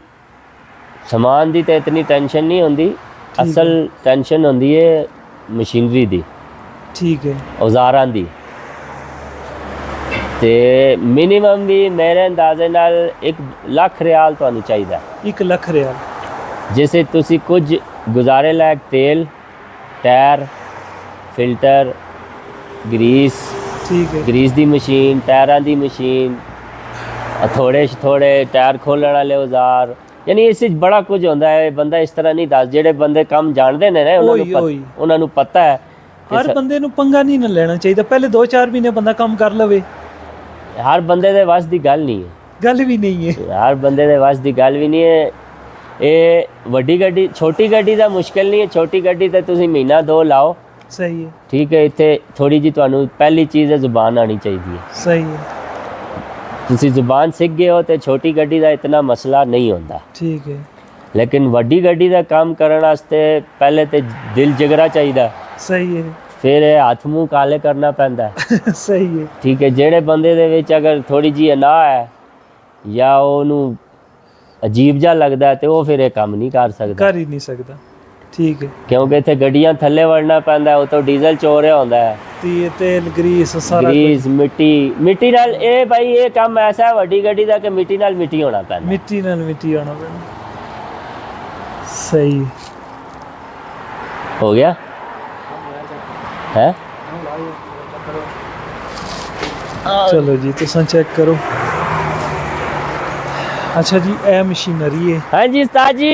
ਸਮਾਨ ਦੀ ਤਾਂ ਇਤਨੀ ਟੈਨਸ਼ਨ ਨਹੀਂ ਹੁੰਦੀ, ਅਸਲ ਟੈਨਸ਼ਨ ਹੁੰਦੀ ਹੈ ਮਸ਼ੀਨਰੀ ਦੀ, ਠੀਕ ਹੈ, ਔਜ਼ਾਰਾਂ ਦੀ। ਤੇ ਮਿਨੀਮਮ ਵੀ ਮੇਰੇ ਅੰਦਾਜ਼ੇ ਨਾਲ 1 ਲੱਖ ਰਿਆਲ ਤੁਹਾਨੂੰ ਚਾਹੀਦਾ। 1 ਲੱਖ ਰਿਆਲ, ਜਿਸੇ ਤੁਸੀਂ ਕੁਝ ਗੁਜ਼ਾਰੇ ਲਾਇਕ ਤੇਲ, ਟਾਇਰ, ਫਿਲਟਰ, ਗਰੀਸ, ਠੀਕ ਹੈ, ਗਰੀਸ ਦੀ ਮਸ਼ੀਨ, ਟਾਇਰਾਂ ਦੀ ਮਸ਼ੀਨ, ਥੋੜੇ ਟਾਇਰ ਖੋਲਣ ਵਾਲੇ ਔਜ਼ਾਰ, ਯਾਨੀ ਇਸ ਵਿੱਚ ਬੜਾ ਕੁਝ ਹੁੰਦਾ ਹੈ। ਬੰਦਾ ਇਸ ਤਰ੍ਹਾਂ ਨਹੀਂ ਦੱਸ, ਜਿਹੜੇ ਬੰਦੇ ਕੰਮ ਜਾਣਦੇ ਨੇ ਨਾ ਉਹਨਾਂ ਨੂੰ ਪਤਾ ਹੈ। ਹਰ ਬੰਦੇ ਨੂੰ ਪੰਗਾ ਨਹੀਂ ਨਾ ਲੈਣਾ ਚਾਹੀਦਾ, ਪਹਿਲੇ 2-4 ਮਹੀਨੇ ਬੰਦਾ ਕੰਮ ਕਰ ਲਵੇ। ਹਰ ਬੰਦੇ ਦੇ ਵੱਸ ਦੀ ਗੱਲ ਨਹੀਂ ਹੈ, ਗੱਲ ਵੀ ਨਹੀਂ ਹੈ, ਹਰ ਬੰਦੇ ਦੇ ਵੱਸ ਦੀ ਗੱਲ ਵੀ ਨਹੀਂ ਹੈ। ਇਹ ਵੱਡੀ ਗੱਡੀ, ਛੋਟੀ ਗੱਡੀ ਦਾ ਮੁਸ਼ਕਿਲ ਨਹੀਂ ਹੈ। ਛੋਟੀ ਗੱਡੀ ਤੇ ਤੁਸੀਂ ਮਹੀਨਾ 2 ਲਾਓ, ਸਹੀ ਹੈ, ਠੀਕ ਹੈ। ਇੱਥੇ ਥੋੜੀ ਜੀ ਤੁਹਾਨੂੰ ਪਹਿਲੀ ਚੀਜ਼ ਹੈ ਜ਼ੁਬਾਨ ਆਣੀ ਚਾਹੀਦੀ ਹੈ। ਸਹੀ ਹੈ, ਤੁਸੀਂ ਜ਼ੁਬਾਨ ਸਿੱਖ ਗਏ ਹੋ ਤੇ ਛੋਟੀ ਗੱਡੀ ਦਾ ਇਤਨਾ ਮਸਲਾ ਨਹੀਂ ਹੁੰਦਾ। ਠੀਕ ਹੈ, ਲੇਕਿਨ ਵੱਡੀ ਗੱਡੀ ਦਾ ਕੰਮ ਕਰਨ ਵਾਸਤੇ ਪਹਿਲੇ ਤੇ ਦਿਲ ਜਿਗਰਾ ਚਾਹੀਦਾ, ਸਹੀ ਹੈ, ਫਿਰ ਇਹ ਹੱਥ ਮੂੰਹ ਕਾਲੇ ਕਰਨਾ ਪੈਂਦਾ, ਸਹੀ ਹੈ, ਠੀਕ ਹੈ। ਜਿਹੜੇ ਬੰਦੇ ਦੇ ਵਿੱਚ ਅਗਰ ਥੋੜੀ ਜੀ ਅਨਾ ਹੈ ਜਾਂ ਉਹਨੂੰ ਅਜੀਬ ਜਿਹਾ ਲੱਗਦਾ ਤੇ ਉਹ ਫਿਰ ਇਹ ਕੰਮ ਨਹੀਂ ਕਰ ਸਕਦਾ, ਕਰ ਹੀ ਨਹੀਂ ਸਕਦਾ, ਠੀਕ ਹੈ, ਕਿਉਂਕਿ ਇੱਥੇ ਗੱਡੀਆਂ ਥੱਲੇ ਵੜਨਾ ਪੈਂਦਾ, ਉਹ ਤੋਂ ਡੀਜ਼ਲ ਚੋ ਰਿਹਾ ਹੁੰਦਾ ਹੈ, ਧਰਤੀ ਤੇਲ ਗਰੀਸ ਸਾਰਾ ਗਰੀਸ ਮਿੱਟੀ ਨਾਲ ਇਹ ਭਾਈ ਇਹ ਕੰਮ ਐਸਾ ਹੈ ਵੱਡੀ ਗੱਡੀ ਦਾ ਕਿ ਮਿੱਟੀ ਨਾਲ ਮਿੱਟੀ ਹੋਣਾ ਪੈਂਦਾ। ਮਿੱਟੀ ਨਾਲ ਮਿੱਟੀ ਆਉਣਾ ਪੈਣਾ। ਸਹੀ ਹੋ ਗਿਆ ਹੈ। ਚਲੋ ਜੀ ਤੁਸੀਂ ਚੈੱਕ ਕਰੋ। ਅੱਛਾ ਜੀ ਇਹ ਮਸ਼ੀਨਰੀ ਹੈ, ਹਾਂਜੀ ਉਸਤਾਦ ਜੀ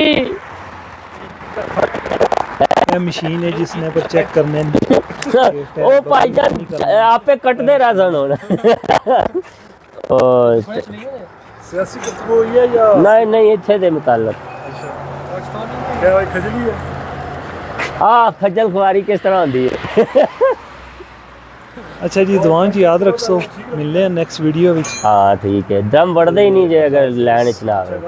ਇਹ ਮਸ਼ੀਨ ਹੈ ਜਿਸ ਨੇ पर चेक करने ਉਹ ਭਾਈ ਜਾਨ ਆਪੇ ਕੱਟਦੇ ਰਹਿ ਸਨ ਹੁਣ। ਉਹ सियासी कतबो ही है या ਨਹੀਂ ਇੱਥੇ ਦੇ ਮੁਤਾਲਕ क्या भाई खजली है? ਆ ਖੱਜਲ ਖੁਆਰੀ ਕਿਸ ਤਰ੍ਹਾਂ ਹੁੰਦੀ ਹੈ। ਅੱਛਾ ਜੀ ਦੁਆਨ ਚ ਯਾਦ ਰੱਖੋ, ਮਿਲਦੇ ਹਾਂ ਨੈਕਸਟ ਵੀਡੀਓ ਵਿੱਚ। ਹਾਂ ਠੀਕ ਹੈ, ਦਮ ਵੜਦੇ ਹੀ ਨਹੀਂ ਜੇ ਅਗਰ ਲੈਣ ਚ ਨਾ ਆਵੇ।